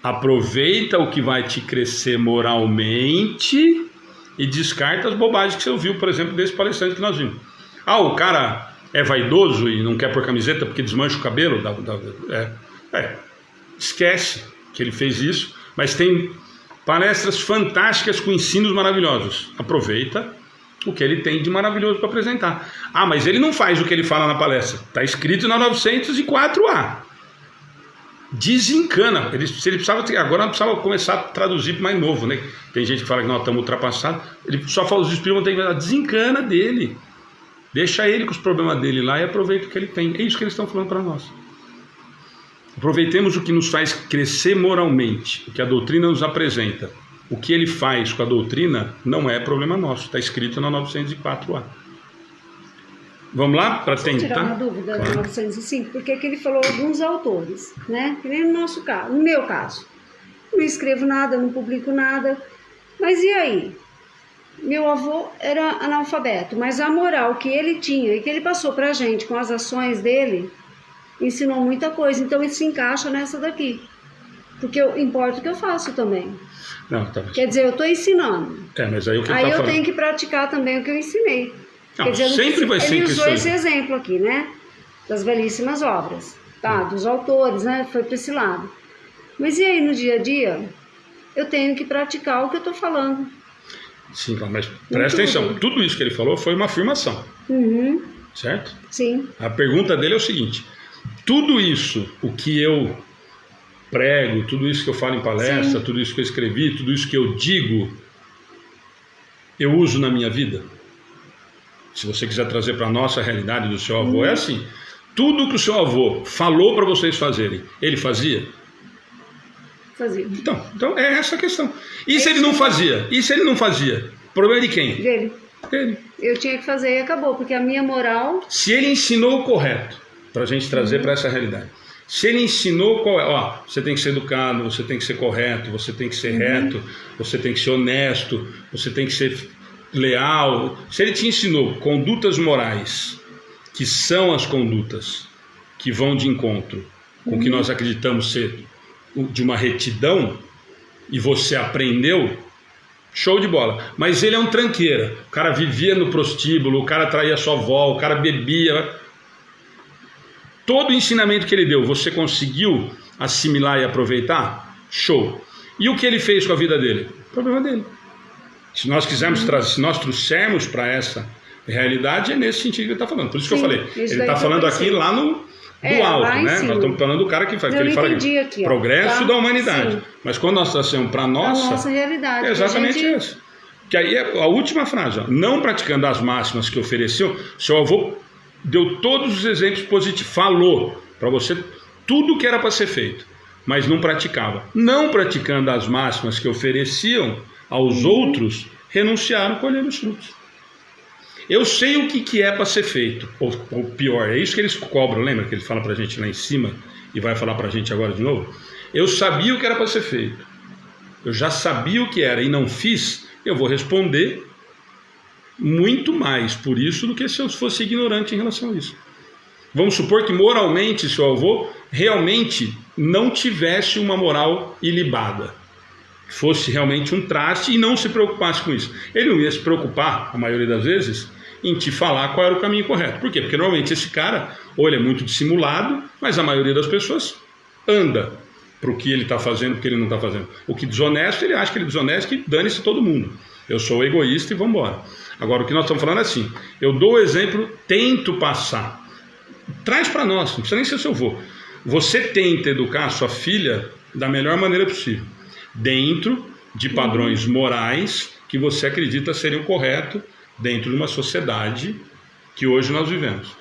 aproveita o que vai te crescer moralmente e descarta as bobagens que você ouviu, por exemplo, desse palestrante que nós vimos. Ah, o cara é vaidoso e não quer pôr camiseta porque desmancha o cabelo? Esquece que ele fez isso, mas tem palestras fantásticas com ensinos maravilhosos. Aproveita o que ele tem de maravilhoso para apresentar. Ah, mas ele não faz o que ele fala na palestra. Está escrito na 904A. Desencana. Se ele precisava, agora não precisava começar a traduzir para mais novo, né? Tem gente que fala que nós estamos ultrapassados. Ele só fala, os espíritos vão ter que falar, desencana dele. Deixa ele com os problemas dele lá e aproveita o que ele tem. É isso que eles estão falando para nós. Aproveitemos o que nos faz crescer moralmente, o que a doutrina nos apresenta. O que ele faz com a doutrina não é problema nosso. Está escrito na 904A. Vamos lá para tentar? Tirar uma dúvida do 905, porque aqui ele falou alguns autores, né? Que nem no nosso caso, no meu caso. Não escrevo nada, não publico nada. Mas e aí? Meu avô era analfabeto, mas a moral que ele tinha e que ele passou para a gente com as ações dele, ensinou muita coisa. Então ele se encaixa nessa daqui. Porque importa o que eu faço também. Não, tá. Quer dizer, eu estou ensinando. Mas aí o que aí tá eu falando? Tenho que praticar também o que eu ensinei. Não, quer dizer, sempre vai ser ele usou questão. esse exemplo aqui, né? Das belíssimas obras, tá? Dos autores, né? Foi para esse lado. Mas e aí no dia a dia? Eu tenho que praticar o que eu estou falando. Sim, mas presta atenção, tudo isso que ele falou foi uma afirmação, certo? Sim. A pergunta dele é o seguinte: tudo isso, o que eu prego, tudo isso que eu falo em palestra, tudo isso que eu escrevi, tudo isso que eu digo, eu uso na minha vida? Se você quiser trazer para a nossa realidade do seu avô, é assim: tudo que o seu avô falou para vocês fazerem, ele fazia? Fazia. Então é essa a questão. E se ele não fazia? E se ele não fazia? O problema é de quem? Dele. Dele. Eu tinha que fazer e acabou, porque a minha moral... Se ele ensinou o correto, para a gente trazer para essa realidade. Se ele ensinou qual é, ó, você tem que ser educado, você tem que ser correto, você tem que ser reto, você tem que ser honesto, você tem que ser leal. Se ele te ensinou condutas morais, que são as condutas que vão de encontro com o que nós acreditamos ser de uma retidão, e você aprendeu, show de bola. Mas ele é um tranqueira, o cara vivia no prostíbulo, o cara traía sua avó, o cara bebia. Todo o ensinamento que ele deu, você conseguiu assimilar e aproveitar? Show. E o que ele fez com a vida dele? Problema dele. Se nós quisermos trazer, se nós trouxermos para essa realidade, é nesse sentido que ele está falando. Por isso que eu falei, ele está falando aqui lá no do alto, né? Nós estamos falando do cara que faz, que ele fala aqui, progresso da humanidade. Sim. Mas quando nós trazemos para a nossa realidade, é exatamente isso. Que aí é a última frase, ó, não praticando as máximas que ofereceu, seu avô deu todos os exemplos positivos, falou para você tudo que era para ser feito, mas não praticava. Não praticando as máximas que ofereciam aos outros, renunciaram colhendo os frutos. Eu sei o que é para ser feito, ou pior, é isso que eles cobram, lembra que ele fala para a gente lá em cima e vai falar para a gente agora de novo? Eu sabia o que era para ser feito, eu já sabia o que era e não fiz, eu vou responder muito mais por isso do que se eu fosse ignorante em relação a isso. Vamos supor que moralmente seu avô realmente não tivesse uma moral ilibada, fosse realmente um traste e não se preocupasse com isso. Ele não ia se preocupar, a maioria das vezes, em te falar qual era o caminho correto. Por quê? Porque normalmente esse cara, ou ele é muito dissimulado, mas a maioria das pessoas anda para o que ele está fazendo, o que ele não está fazendo. O que desonesto, ele acha que ele é desonesto, que dane-se todo mundo. Eu sou egoísta e vamos embora. Agora, o que nós estamos falando é assim, eu dou o exemplo, tento passar. Traz para nós, não precisa nem ser seu avô. Você tenta educar a sua filha da melhor maneira possível, dentro de padrões morais que você acredita serem o correto dentro de uma sociedade que hoje nós vivemos.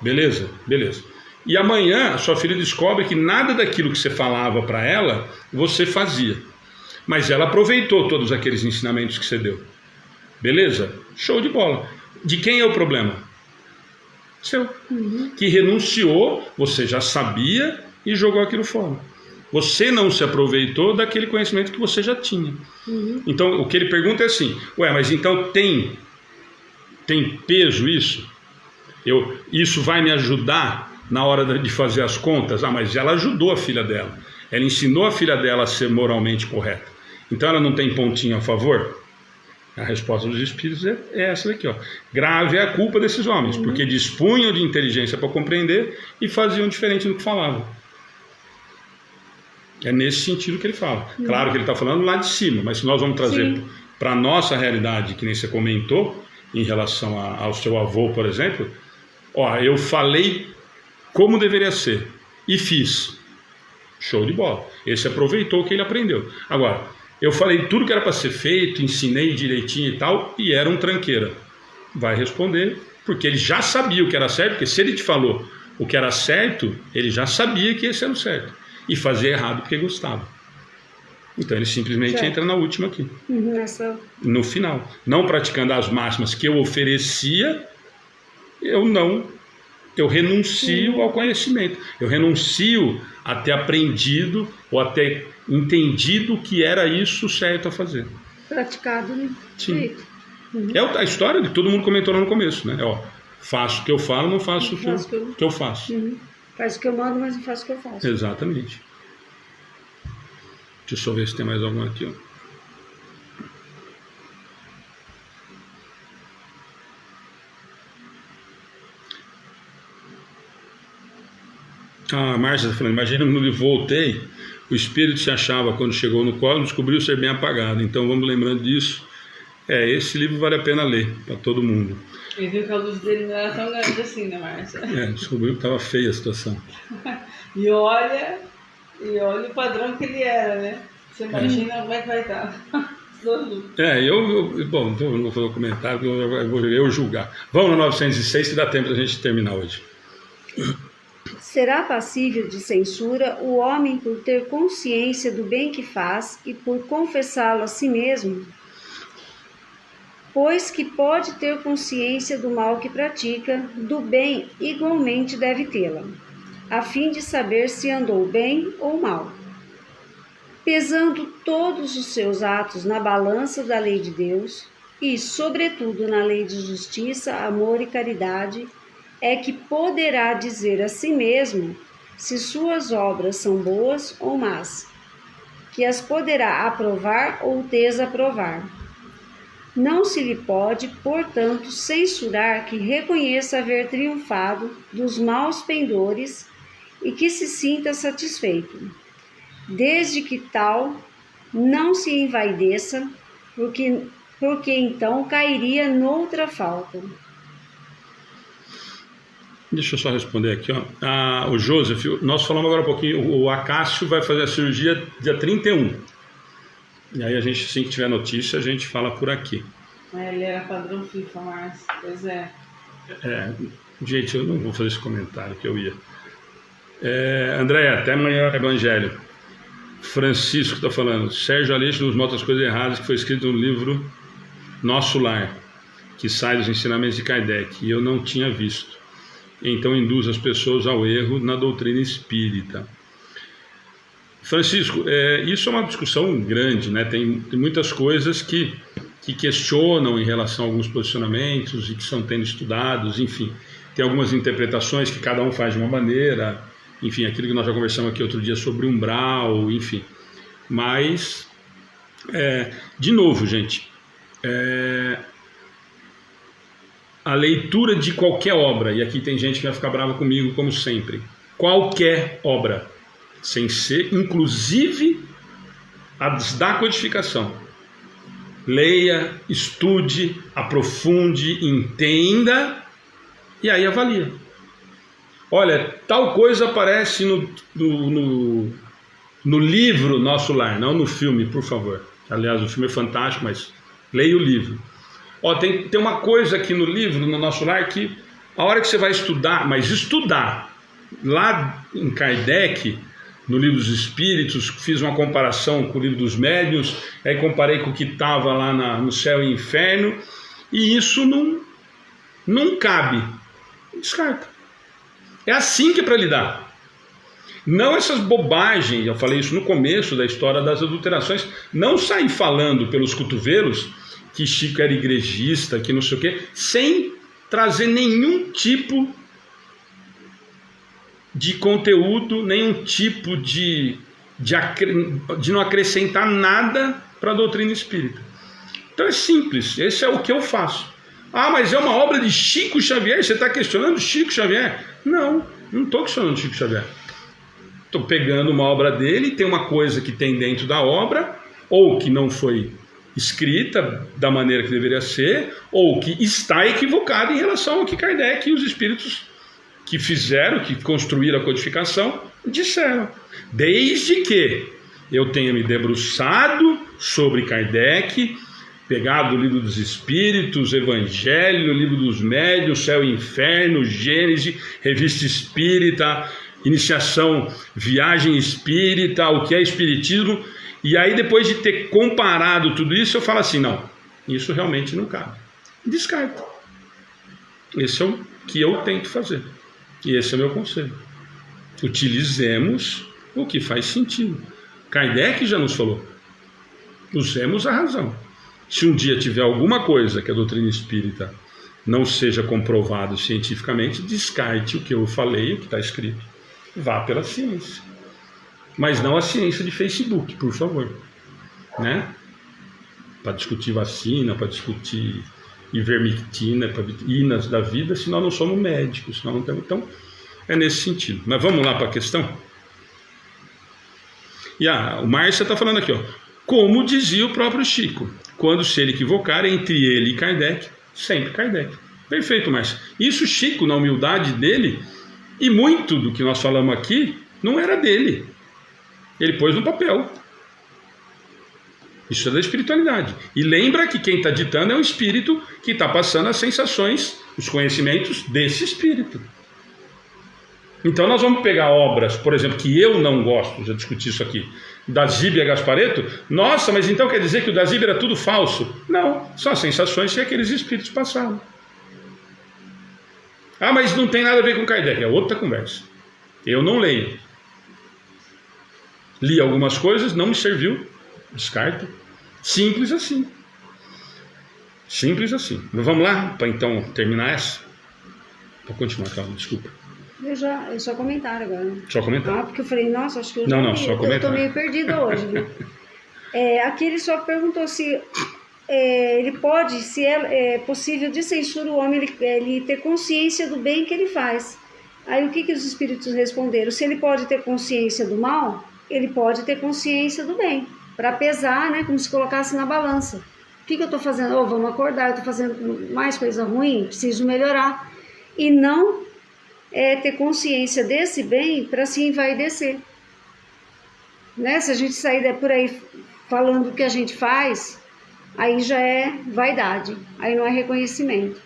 Beleza? Beleza. E amanhã a sua filha descobre que nada daquilo que você falava para ela, você fazia. Mas ela aproveitou todos aqueles ensinamentos que você deu. Beleza? Show de bola. De quem é o problema? Seu. Que renunciou, você já sabia e jogou aquilo fora. Você não se aproveitou daquele conhecimento que você já tinha. Então, o que ele pergunta é assim, mas então tem peso isso? Isso vai me ajudar na hora de fazer as contas? Mas ela ajudou a filha dela. Ela ensinou a filha dela a ser moralmente correta. Então, ela não tem pontinho a favor? A resposta dos espíritos é essa daqui, ó. Grave é a culpa desses homens, porque dispunham de inteligência para compreender e faziam diferente do que falavam. É nesse sentido que ele fala. Claro que ele está falando lá de cima, mas se nós vamos trazer para a nossa realidade, que nem você comentou, em relação ao seu avô, por exemplo, eu falei como deveria ser e fiz. Show de bola. Esse aproveitou o que ele aprendeu. Agora, eu falei tudo que era para ser feito, ensinei direitinho e tal, e era um tranqueira. Vai responder, porque ele já sabia o que era certo, porque se ele te falou o que era certo, ele já sabia que esse era o certo. E fazia errado porque gostava. Então ele simplesmente entra na última aqui. No final. Não praticando as máximas que eu oferecia, eu renuncio ao conhecimento. Eu renuncio a ter aprendido ou a ter entendido que era isso certo a fazer. Praticado, né? Sim. É a história que todo mundo comentou lá no começo, né? Faço o que eu falo, não faço o que eu faço. Faz o que eu mando, mas não faço o que eu faço. Exatamente. Deixa eu só ver se tem mais algum aqui, A Márcia está falando, imagina, eu voltei O espírito se achava, quando chegou no colo, descobriu ser bem apagado. Então vamos lembrando disso. Esse livro vale a pena ler, para todo mundo. E viu que a luz dele não era tão grande assim, né, Márcia? Descobriu que estava feia a situação. E olha o padrão que ele era, né? Você imagina como é que vai estar. Bom, então eu não vou fazer um comentário, eu vou julgar. Vamos no 906, que dá tempo da gente terminar hoje. Será passível de censura o homem por ter consciência do bem que faz e por confessá-lo a si mesmo? Pois que pode ter consciência do mal que pratica, do bem igualmente deve tê-la, a fim de saber se andou bem ou mal. Pesando todos os seus atos na balança da lei de Deus e, sobretudo, na lei de justiça, amor e caridade, é que poderá dizer a si mesmo se suas obras são boas ou más, que as poderá aprovar ou desaprovar. Não se lhe pode, portanto, censurar que reconheça haver triunfado dos maus pendores e que se sinta satisfeito, desde que tal não se envaideça, porque então cairia noutra falta. Deixa eu só responder aqui, ó. O Joseph, nós falamos agora um pouquinho, o Acácio vai fazer a cirurgia dia 31. E aí a gente, assim que tiver notícia, a gente fala por aqui. Ele era padrão FIFA, Márcio. Pois é. Gente, eu não vou fazer esse comentário que eu ia. André, até amanhã, Evangelho. Francisco está falando. Sérgio Aleixo nos mostra as coisas erradas que foi escrito no livro Nosso Lar, que sai dos ensinamentos de Kardec, e eu não tinha visto. Então induz as pessoas ao erro na doutrina espírita. Francisco, isso é uma discussão grande, né? Tem muitas coisas que questionam em relação a alguns posicionamentos e que estão sendo estudados, enfim. Tem algumas interpretações que cada um faz de uma maneira, enfim, aquilo que nós já conversamos aqui outro dia sobre umbral, enfim. Mas, de novo, gente, a leitura de qualquer obra, e aqui tem gente que vai ficar brava comigo, como sempre, qualquer obra, sem ser, inclusive, as da codificação. Leia, estude, aprofunde, entenda, e aí avalia. Olha, tal coisa aparece no livro Nosso Lar, não no filme, por favor. Aliás, o filme é fantástico, mas leia o livro. Tem uma coisa aqui no livro, no Nosso Lar, que a hora que você vai estudar, mas estudar, lá em Kardec, no Livro dos Espíritos, fiz uma comparação com o Livro dos Médiuns, aí comparei com o que estava lá no Céu e Inferno, e isso não cabe. Descarta. É assim que é para lidar. Não essas bobagens, eu falei isso no começo da história das adulterações, não sair falando pelos cotovelos que Chico era igrejista, que não sei o quê, sem trazer nenhum tipo de conteúdo, nenhum tipo de não acrescentar nada para a doutrina espírita. Então é simples, esse é o que eu faço. Mas é uma obra de Chico Xavier, você está questionando Chico Xavier? Não estou questionando Chico Xavier. Estou pegando uma obra dele, tem uma coisa que tem dentro da obra, ou que não foi escrita da maneira que deveria ser, ou que está equivocada em relação ao que Kardec e os espíritos que fizeram, que construíram a codificação, disseram. Desde que eu tenha me debruçado sobre Kardec, pegado o Livro dos Espíritos, Evangelho, Livro dos Médiuns, Céu e Inferno, Gênese, Revista Espírita, Iniciação, Viagem Espírita, o que é Espiritismo, e aí depois de ter comparado tudo isso, eu falo assim, não, isso realmente não cabe. Descarta. Esse é o que eu tento fazer. E esse é o meu conselho. Utilizemos o que faz sentido. Kardec já nos falou. Usemos a razão. Se um dia tiver alguma coisa que a doutrina espírita não seja comprovado cientificamente, descarte o que eu falei, o que está escrito. Vá pela ciência. Mas não a ciência de Facebook, por favor. Né? Para discutir vacina, para discutir ivermectina, inas da vida, senão não somos médicos, senão não temos. Então, é nesse sentido. Mas vamos lá para a questão? E o Márcia está falando aqui, ó, como dizia o próprio Chico, quando se ele equivocar entre ele e Kardec, sempre Kardec. Perfeito, Márcia. Isso Chico, na humildade dele, e muito do que nós falamos aqui, não era dele. Ele pôs no papel. Isso é da espiritualidade. E lembra que quem está ditando é o espírito que está passando as sensações, os conhecimentos desse espírito. Então nós vamos pegar obras, por exemplo, que eu não gosto, já discuti isso aqui, da Zíbia Gasparetto. Nossa, mas então quer dizer que o da Zíbia era tudo falso? Não, são as sensações que aqueles espíritos passaram. Ah, mas não tem nada a ver com Kardec, é outra conversa. Eu não leio. Li algumas coisas, não me serviu, descarta. Simples assim. Simples assim. Vamos lá, para então terminar essa? Para continuar, calma, desculpa. É só comentário agora. Só comentário. Porque eu falei, nossa, acho que eu só comentário. Eu tô meio perdida hoje, viu? Aqui ele só perguntou se ele pode, se é possível de censura o homem ele ter consciência do bem que ele faz. Aí o que os espíritos responderam? Se ele pode ter consciência do mal, ele pode ter consciência do bem, para pesar, né, como se colocasse na balança. O que eu estou fazendo? Vamos acordar, eu estou fazendo mais coisa ruim, preciso melhorar. E não ter consciência desse bem para se envaidecer. Né? Se a gente sair por aí falando o que a gente faz, aí já é vaidade, aí não é reconhecimento.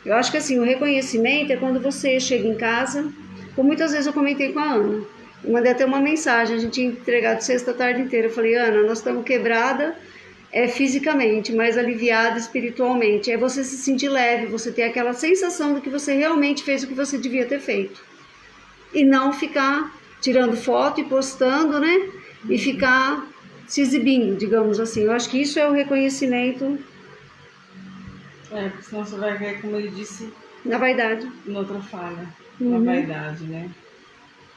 Eu acho que assim, o reconhecimento é quando você chega em casa, como muitas vezes eu comentei com a Ana, eu mandei até uma mensagem, a gente tinha entregado sexta tarde inteira, eu falei, Ana, nós estamos quebrada fisicamente, mas aliviada espiritualmente, é você se sentir leve, você ter aquela sensação de que você realmente fez o que você devia ter feito, e não ficar tirando foto e postando, né, e ficar se exibindo, digamos assim. Eu acho que isso é o reconhecimento. Porque senão você vai cair, como ele disse, na vaidade. Na outra falha, na vaidade, né?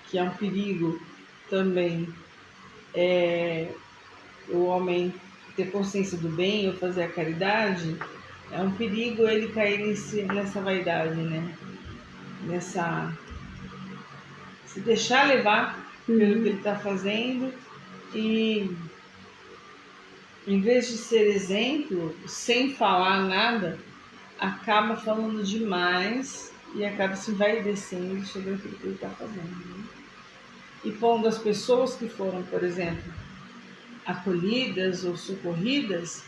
Que é um perigo também. O homem ter consciência do bem ou fazer a caridade, é um perigo ele cair nessa vaidade, né? Se deixar levar pelo que ele está fazendo e, em vez de ser exemplo, sem falar nada, acaba falando demais e acaba se envaidecendo sobre aquilo que ele está fazendo. Né? E pondo as pessoas que foram, por exemplo, acolhidas ou socorridas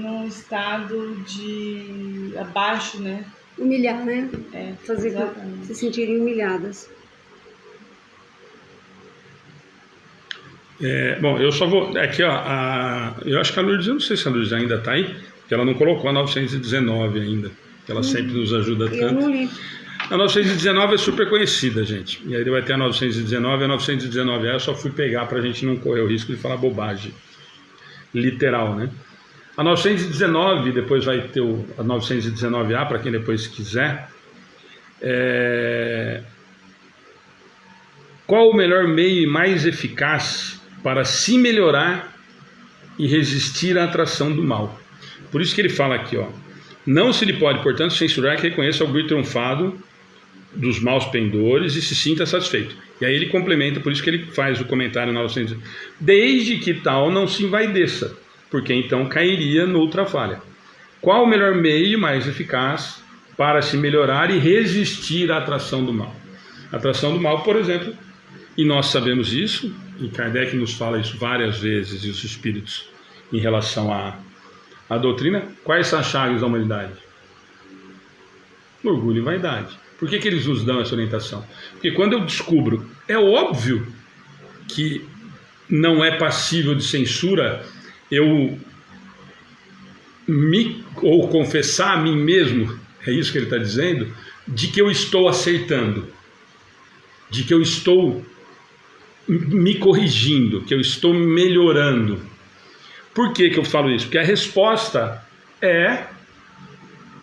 num estado de abaixo, né? Humilhar, né? Fazer exatamente. Se sentirem humilhadas. Bom, eu só vou... Aqui, ó, eu acho que a Lourdes, eu não sei se a Lourdes ainda está aí, porque ela não colocou a 919 ainda, que ela sempre nos ajuda tanto. Eu não li. A 919 é super conhecida, gente. E aí vai ter a 919, a 919A eu só fui pegar para a gente não correr o risco de falar bobagem. Literal, né? A 919, depois vai ter a 919A, para quem depois quiser. Qual o melhor meio e mais eficaz para se melhorar e resistir à atração do mal? Por isso que ele fala aqui, ó. Não se lhe pode, portanto, censurar que reconheça o orgulho triunfado dos maus pendores e se sinta satisfeito. E aí ele complementa, por isso que ele faz o comentário 900, desde que tal não se envaideça, porque então cairia noutra falha. Qual o melhor meio mais eficaz para se melhorar e resistir à atração do mal? A atração do mal, por exemplo, e nós sabemos isso, e Kardec nos fala isso várias vezes, e os espíritos, em relação à doutrina, quais são as chagas da humanidade? Orgulho e vaidade. Por que eles nos dão essa orientação? Porque quando eu descubro, é óbvio que não é passível de censura eu ou confessar a mim mesmo, é isso que ele está dizendo, de que eu estou acertando, de que eu estou me corrigindo, que eu estou melhorando. Por que eu falo isso? Porque a resposta é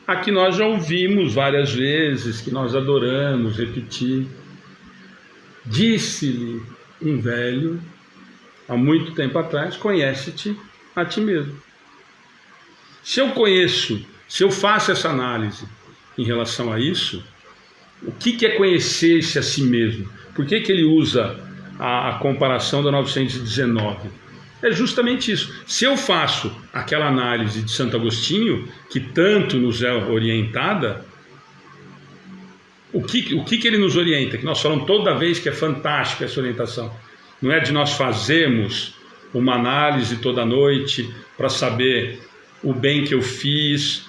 a que nós já ouvimos várias vezes, que nós adoramos repetir. Disse-lhe um velho, há muito tempo atrás, conhece-te a ti mesmo. Se eu conheço, se eu faço essa análise em relação a isso, o que é conhecer-se a si mesmo? Por que ele usa a comparação da 919? É justamente isso. Se eu faço aquela análise de Santo Agostinho, que tanto nos é orientada, o que ele nos orienta? Que nós falamos toda vez que é fantástica essa orientação. Não é de nós fazermos uma análise toda noite para saber o bem que eu fiz,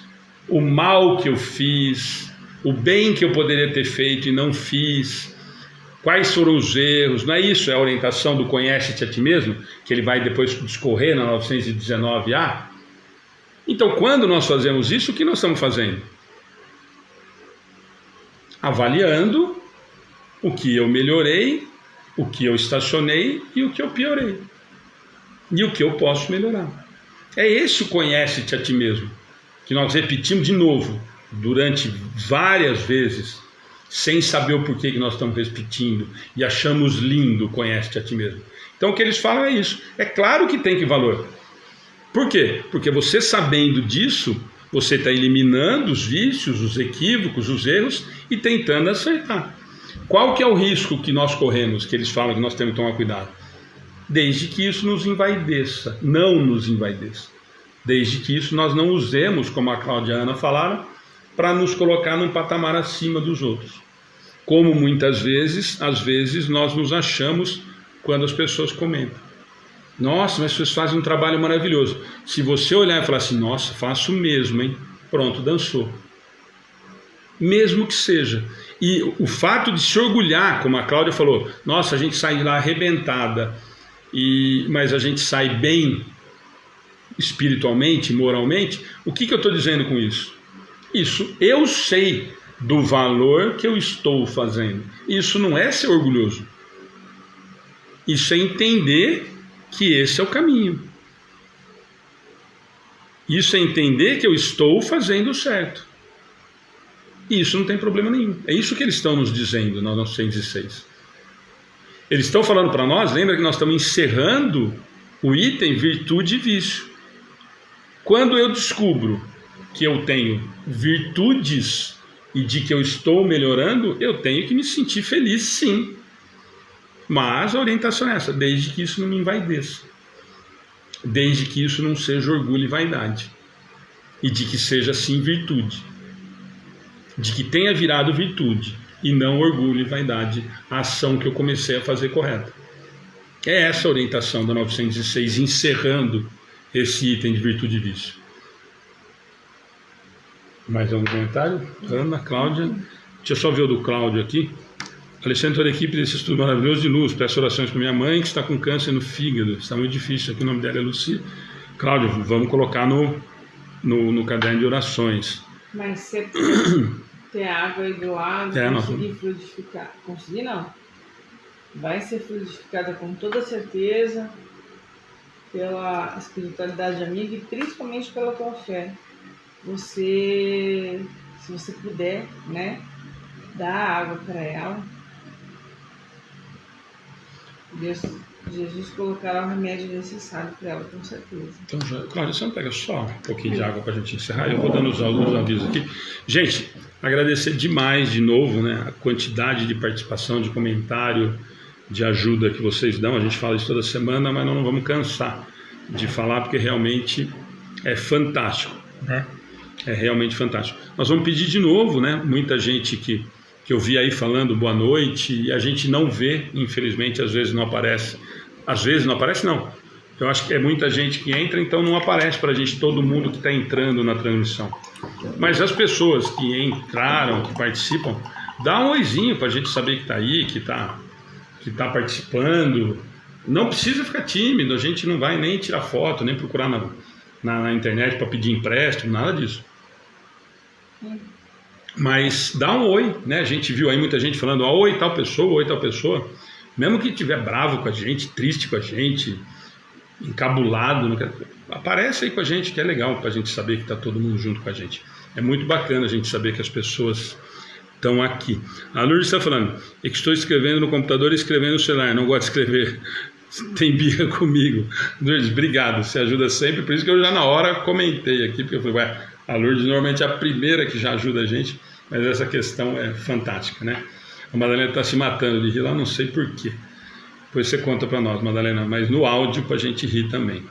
o mal que eu fiz, o bem que eu poderia ter feito e não fiz, quais foram os erros. Não é isso, é a orientação do conhece-te a ti mesmo, que ele vai depois discorrer na 919A. Então, quando nós fazemos isso, o que nós estamos fazendo? Avaliando o que eu melhorei, o que eu estacionei e o que eu piorei. E o que eu posso melhorar. É esse o conhece-te a ti mesmo, que nós repetimos de novo, durante várias vezes, sem saber o porquê que nós estamos repetindo, e achamos lindo conhece-te a ti mesmo. Então o que eles falam é isso. É claro que tem que valor. Por quê? Porque você sabendo disso, você está eliminando os vícios, os equívocos, os erros e tentando acertar. Qual que é o risco que nós corremos, que eles falam que nós temos que tomar cuidado? Desde que isso nos envaideça, não nos envaideça. Desde que isso nós não usemos, como a Cláudia e a Ana falaram, para nos colocar num patamar acima dos outros. Como muitas vezes, às vezes, nós nos achamos quando as pessoas comentam. Nossa, mas vocês fazem um trabalho maravilhoso. Se você olhar e falar assim, nossa, faço mesmo, hein? Pronto, dançou. Mesmo que seja. E o fato de se orgulhar, como a Cláudia falou, nossa, a gente sai de lá arrebentada, mas a gente sai bem espiritualmente, moralmente. O que eu estou dizendo com isso? Isso, eu sei do valor que eu estou fazendo. Isso não é ser orgulhoso. Isso é entender que esse é o caminho. Isso é entender que eu estou fazendo certo. E isso não tem problema nenhum. É isso que eles estão nos dizendo na 906. Eles estão falando para nós, lembra que nós estamos encerrando o item virtude e vício. Quando eu descubro que eu tenho virtudes e de que eu estou melhorando, eu tenho que me sentir feliz, sim. Mas a orientação é essa, desde que isso não me envaideça. Desde que isso não seja orgulho e vaidade. E de que seja, sim, virtude. De que tenha virado virtude e não orgulho e vaidade a ação que eu comecei a fazer correta. É essa a orientação da 906, encerrando esse item de virtude e vício. Mais algum comentário? Ana, Cláudia. Deixa eu só ver o do Cláudio aqui. Alexandre, toda a equipe desse estudo maravilhoso de luz. Peço orações para minha mãe, que está com câncer no fígado. Está muito difícil aqui, o nome dela é Lucia. Cláudio, vamos colocar no caderno de orações. Mas você ter água aí do lado, conseguir fluidificar. Conseguir não. Vai ser fluidificada com toda certeza pela espiritualidade amiga e principalmente pela tua fé. Se você puder, né, dar água para ela, Jesus colocará o remédio necessário para ela, com certeza. Então, Cláudia, você não pega só um pouquinho de água para a gente encerrar? Eu vou dando os avisos aqui. Gente, agradecer demais de novo, né, a quantidade de participação, de comentário, de ajuda que vocês dão. A gente fala isso toda semana, mas não vamos cansar de falar, porque realmente é fantástico, né? É realmente fantástico. Nós vamos pedir de novo, né? Muita gente que eu vi aí falando boa noite e a gente não vê, infelizmente, às vezes não aparece. Às vezes não aparece, não. Eu acho que é muita gente que entra, então não aparece para a gente todo mundo que está entrando na transmissão. Mas as pessoas que entraram, que participam, dá um oizinho para a gente saber que está aí, que tá participando. Não precisa ficar tímido, a gente não vai nem tirar foto, nem procurar na internet para pedir empréstimo, nada disso. Mas dá um oi, né? A gente viu aí muita gente falando, oi tal pessoa, oi tal pessoa. Mesmo que estiver bravo com a gente, triste com a gente, encabulado, aparece aí com a gente, que é legal para a gente saber que está todo mundo junto com a gente. É muito bacana a gente saber que as pessoas estão aqui. A Lourdes está falando, é que estou escrevendo no computador e escrevendo no celular, não gosto de escrever, tem birra comigo. Lourdes, obrigado, você ajuda sempre, por isso que eu já na hora comentei aqui, porque eu falei, a Lourdes normalmente é a primeira que já ajuda a gente, mas essa questão é fantástica, né? A Madalena está se matando de rir lá, não sei porquê. Depois você conta para nós, Madalena, mas no áudio para a gente rir também.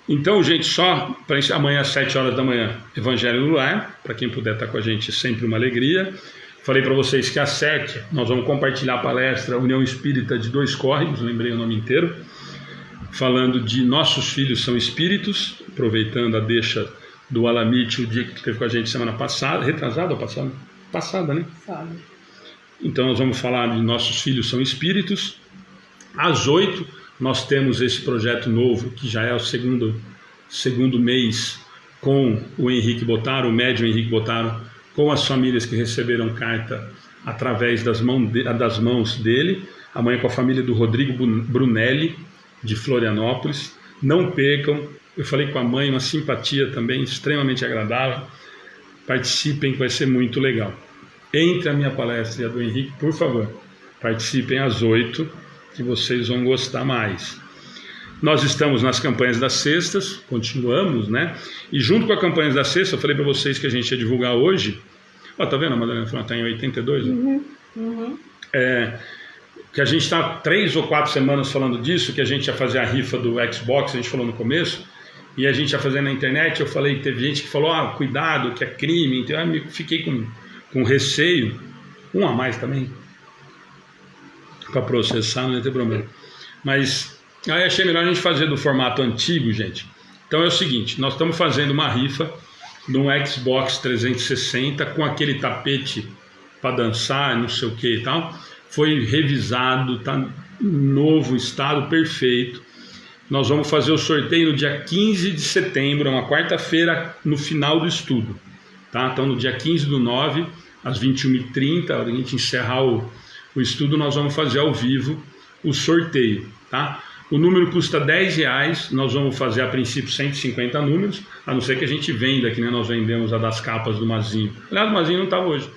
Então, gente, só para amanhã às 7 horas da manhã, Evangelho no Lar, para quem puder estar com a gente, sempre uma alegria. Falei para vocês que às 7 nós vamos compartilhar a palestra União Espírita de Dois Córregos, lembrei o nome inteiro, falando de nossos filhos são espíritos, aproveitando a deixa do Alamite, o dia que esteve com a gente semana passada, retrasada ou passada? Passada, né? Sabe. Então nós vamos falar de nossos filhos são espíritos. Às 8 nós temos esse projeto novo, que já é o segundo mês, com o Henrique Botaro, o médium Henrique Botaro, com as famílias que receberam carta através das mãos dele. Amanhã com a família do Rodrigo Brunelli, de Florianópolis. Não percam, eu falei com a mãe, uma simpatia também extremamente agradável. Participem, que vai ser muito legal. Entre a minha palestra e a do Henrique, por favor, participem às 8, que vocês vão gostar mais. Nós estamos nas campanhas das sextas, continuamos, né? E junto com a campanha das sextas, eu falei para vocês que a gente ia divulgar hoje. Ó, tá vendo? A Madalena está em 82, né? Que a gente está 3 ou 4 semanas falando disso, que a gente ia fazer a rifa do Xbox, a gente falou no começo, e a gente ia fazer na internet. Eu falei que teve gente que falou, cuidado, que é crime. Então eu fiquei com receio, um a mais também, para processar, não ia ter problema. Mas aí achei melhor a gente fazer do formato antigo, gente. Então é o seguinte, nós estamos fazendo uma rifa de um Xbox 360 com aquele tapete para dançar, não sei o que e tal. Foi revisado, está em novo estado, perfeito. Nós vamos fazer o sorteio no dia 15 de setembro, uma quarta-feira, no final do estudo. Tá? Então no dia 15/9, às 21h30, a gente encerrar o estudo, nós vamos fazer ao vivo o sorteio. Tá? O número custa R$10, nós vamos fazer a princípio 150 números, a não ser que a gente venda, que nem nós vendemos a das capas do Mazinho. Aliás, o Mazinho não está hoje.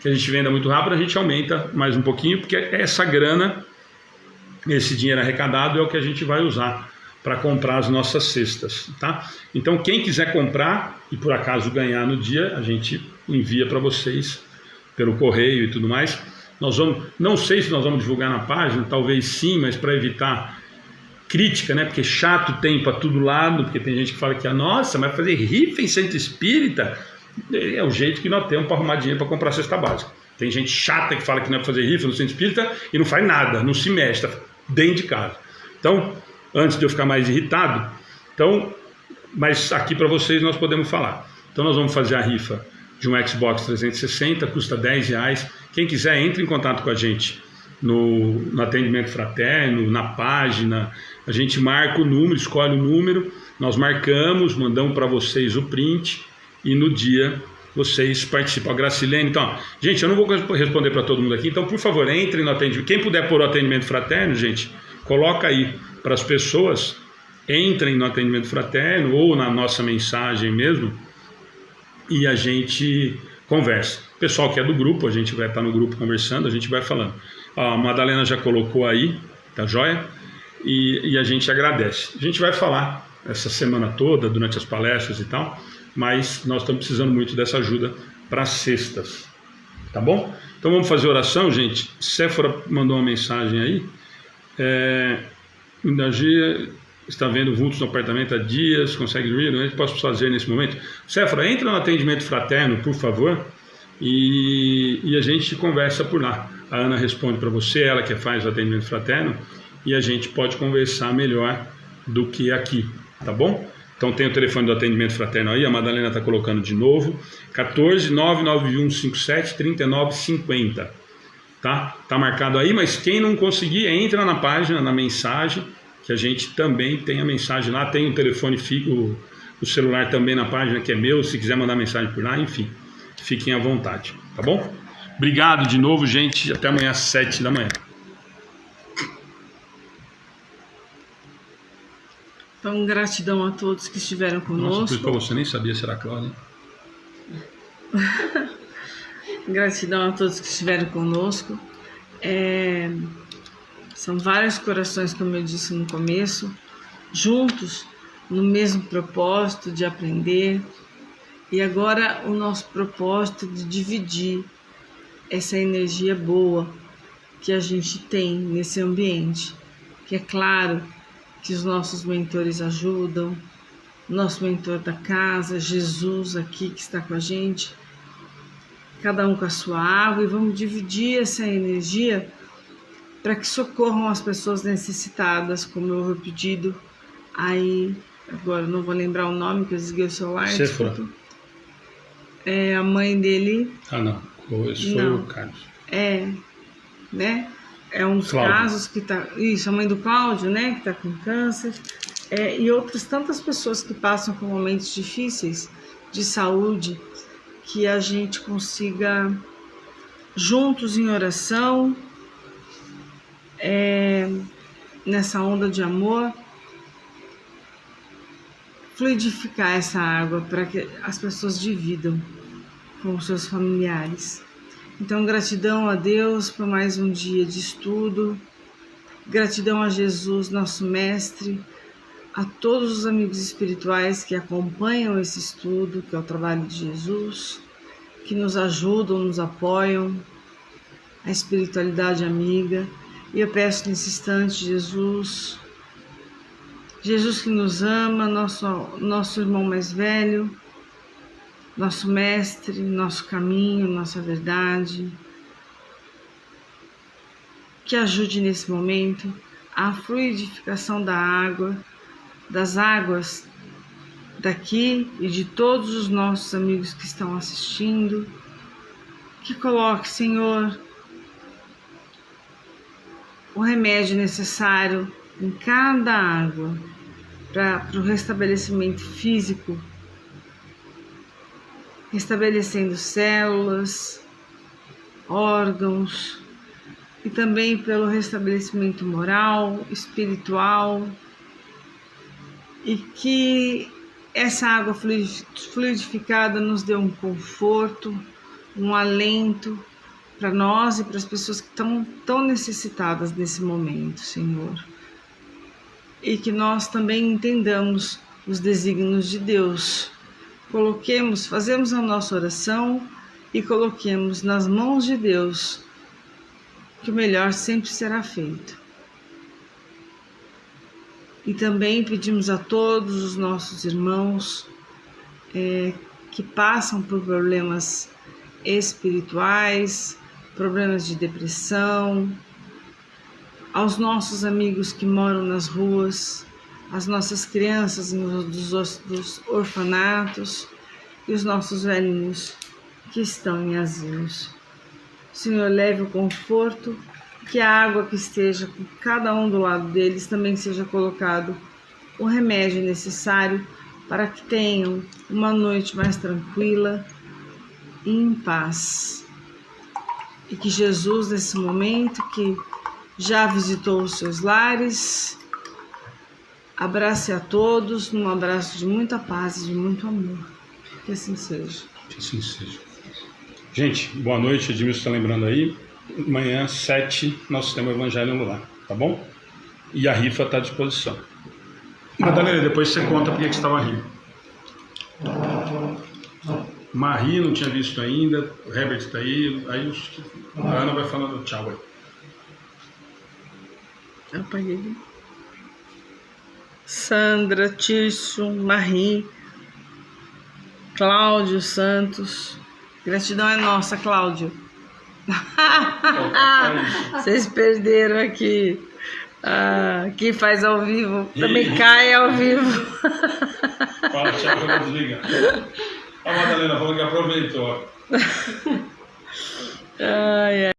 Que a gente venda muito rápido, a gente aumenta mais um pouquinho, porque essa grana, esse dinheiro arrecadado é o que a gente vai usar para comprar as nossas cestas, tá? Então quem quiser comprar e por acaso ganhar no dia, a gente envia para vocês pelo correio e tudo mais. Nós vamos, não sei se nós vamos divulgar na página, talvez sim, mas para evitar crítica, né? Porque chato tem para todo lado, porque tem gente que fala que nossa, mas fazer rifa em centro espírita é o jeito que nós temos para arrumar dinheiro para comprar a cesta básica. Tem gente chata que fala que não é para fazer rifa no centro espírita e não faz nada, não se mexe, está dentro de casa. Então, antes de eu ficar mais irritado, mas aqui para vocês nós podemos falar. Então nós vamos fazer a rifa de um Xbox 360, custa R$10. Quem quiser, entre em contato com a gente no atendimento fraterno, na página. A gente marca o número, escolhe o número, nós marcamos, mandamos para vocês o print e no dia vocês participam. A Gracilene, então, gente, eu não vou responder para todo mundo aqui, então por favor, entre no atendimento. Quem puder pôr o atendimento fraterno, gente, coloca aí para as pessoas, entrem no atendimento fraterno ou na nossa mensagem mesmo e a gente conversa. Pessoal que é do grupo, a gente vai estar no grupo conversando, a gente vai falando. A Madalena já colocou aí, tá joia? E a gente agradece. A gente vai falar essa semana toda, durante as palestras e tal, mas nós estamos precisando muito dessa ajuda para as cestas, tá bom? Então vamos fazer oração, gente. Séfora mandou uma mensagem aí. Energia está vendo vultos no apartamento há dias, consegue dormir? Não é que posso fazer nesse momento? Séfora, entra no atendimento fraterno, por favor, e a gente conversa por lá. A Ana responde para você, ela que faz o atendimento fraterno, e a gente pode conversar melhor do que aqui, tá bom? Então tem o telefone do atendimento fraterno aí, a Madalena está colocando de novo, 14-99157-3950, tá? Tá marcado aí, mas quem não conseguir, entra na página, na mensagem, que a gente também tem a mensagem lá, tem o telefone fixo, o celular também na página, que é meu, se quiser mandar mensagem por lá, enfim, fiquem à vontade, tá bom? Obrigado de novo, gente, até amanhã às 7 da manhã. Então, gratidão a todos que estiveram conosco. Nossa, para você nem sabia se era Cláudia. Gratidão a todos que estiveram conosco. São vários corações, como eu disse no começo, juntos no mesmo propósito de aprender. E agora o nosso propósito de dividir essa energia boa que a gente tem nesse ambiente. Que é claro que os nossos mentores ajudam, nosso mentor da casa, Jesus aqui que está com a gente, cada um com a sua água, e vamos dividir essa energia para que socorram as pessoas necessitadas, como eu vou pedido aí, agora não vou lembrar o nome, que eu desliguei o celular. Séfora. É a mãe dele. Ah, não. Esse foi o Carlos. Né? É uns Cláudio. casos que tá. Isso, a mãe do Cláudio, né? Que tá com câncer. E outras tantas pessoas que passam por momentos difíceis de saúde, que a gente consiga, juntos em oração, nessa onda de amor, fluidificar essa água para que as pessoas dividam com os seus familiares. Então, gratidão a Deus por mais um dia de estudo, gratidão a Jesus, nosso mestre, a todos os amigos espirituais que acompanham esse estudo, que é o trabalho de Jesus, que nos ajudam, nos apoiam, a espiritualidade amiga. E eu peço nesse instante, Jesus que nos ama, nosso irmão mais velho, nosso mestre, nosso caminho, nossa verdade, que ajude nesse momento a fluidificação da água, das águas daqui e de todos os nossos amigos que estão assistindo, que coloque, Senhor, o remédio necessário em cada água para o restabelecimento físico, restabelecendo células, órgãos, e também pelo restabelecimento moral, espiritual, e que essa água fluidificada nos dê um conforto, um alento para nós e para as pessoas que estão tão necessitadas nesse momento, Senhor. E que nós também entendamos os desígnios de Deus. Fazemos a nossa oração e coloquemos nas mãos de Deus, que o melhor sempre será feito. E também pedimos a todos os nossos irmãos que passam por problemas espirituais, problemas de depressão, aos nossos amigos que moram nas ruas, as nossas crianças dos orfanatos e os nossos velhinhos que estão em asilos. Senhor, leve o conforto, que a água que esteja com cada um do lado deles também seja colocado o remédio necessário para que tenham uma noite mais tranquila e em paz. E que Jesus, nesse momento que já visitou os seus lares, abrace a todos num abraço de muita paz e de muito amor. Que assim seja. Que assim seja. Gente, boa noite. Edmilson está lembrando aí. Amanhã, 7, nós temos o Evangelho no Lar, tá bom? E a rifa está à disposição. Madalena, depois você conta por que você estava rindo. Marie não tinha visto ainda, o Herbert está aí a Ana vai falando tchau aí. Eu apaguei. Sandra, Tirso, Marie, Cláudio Santos. Gratidão é nossa, Cláudio. Vocês perderam aqui. Quem faz ao vivo também cai ao vivo. Fala tchau que eu vou desligar. A Madalena falou que aproveitou. Ai, ai.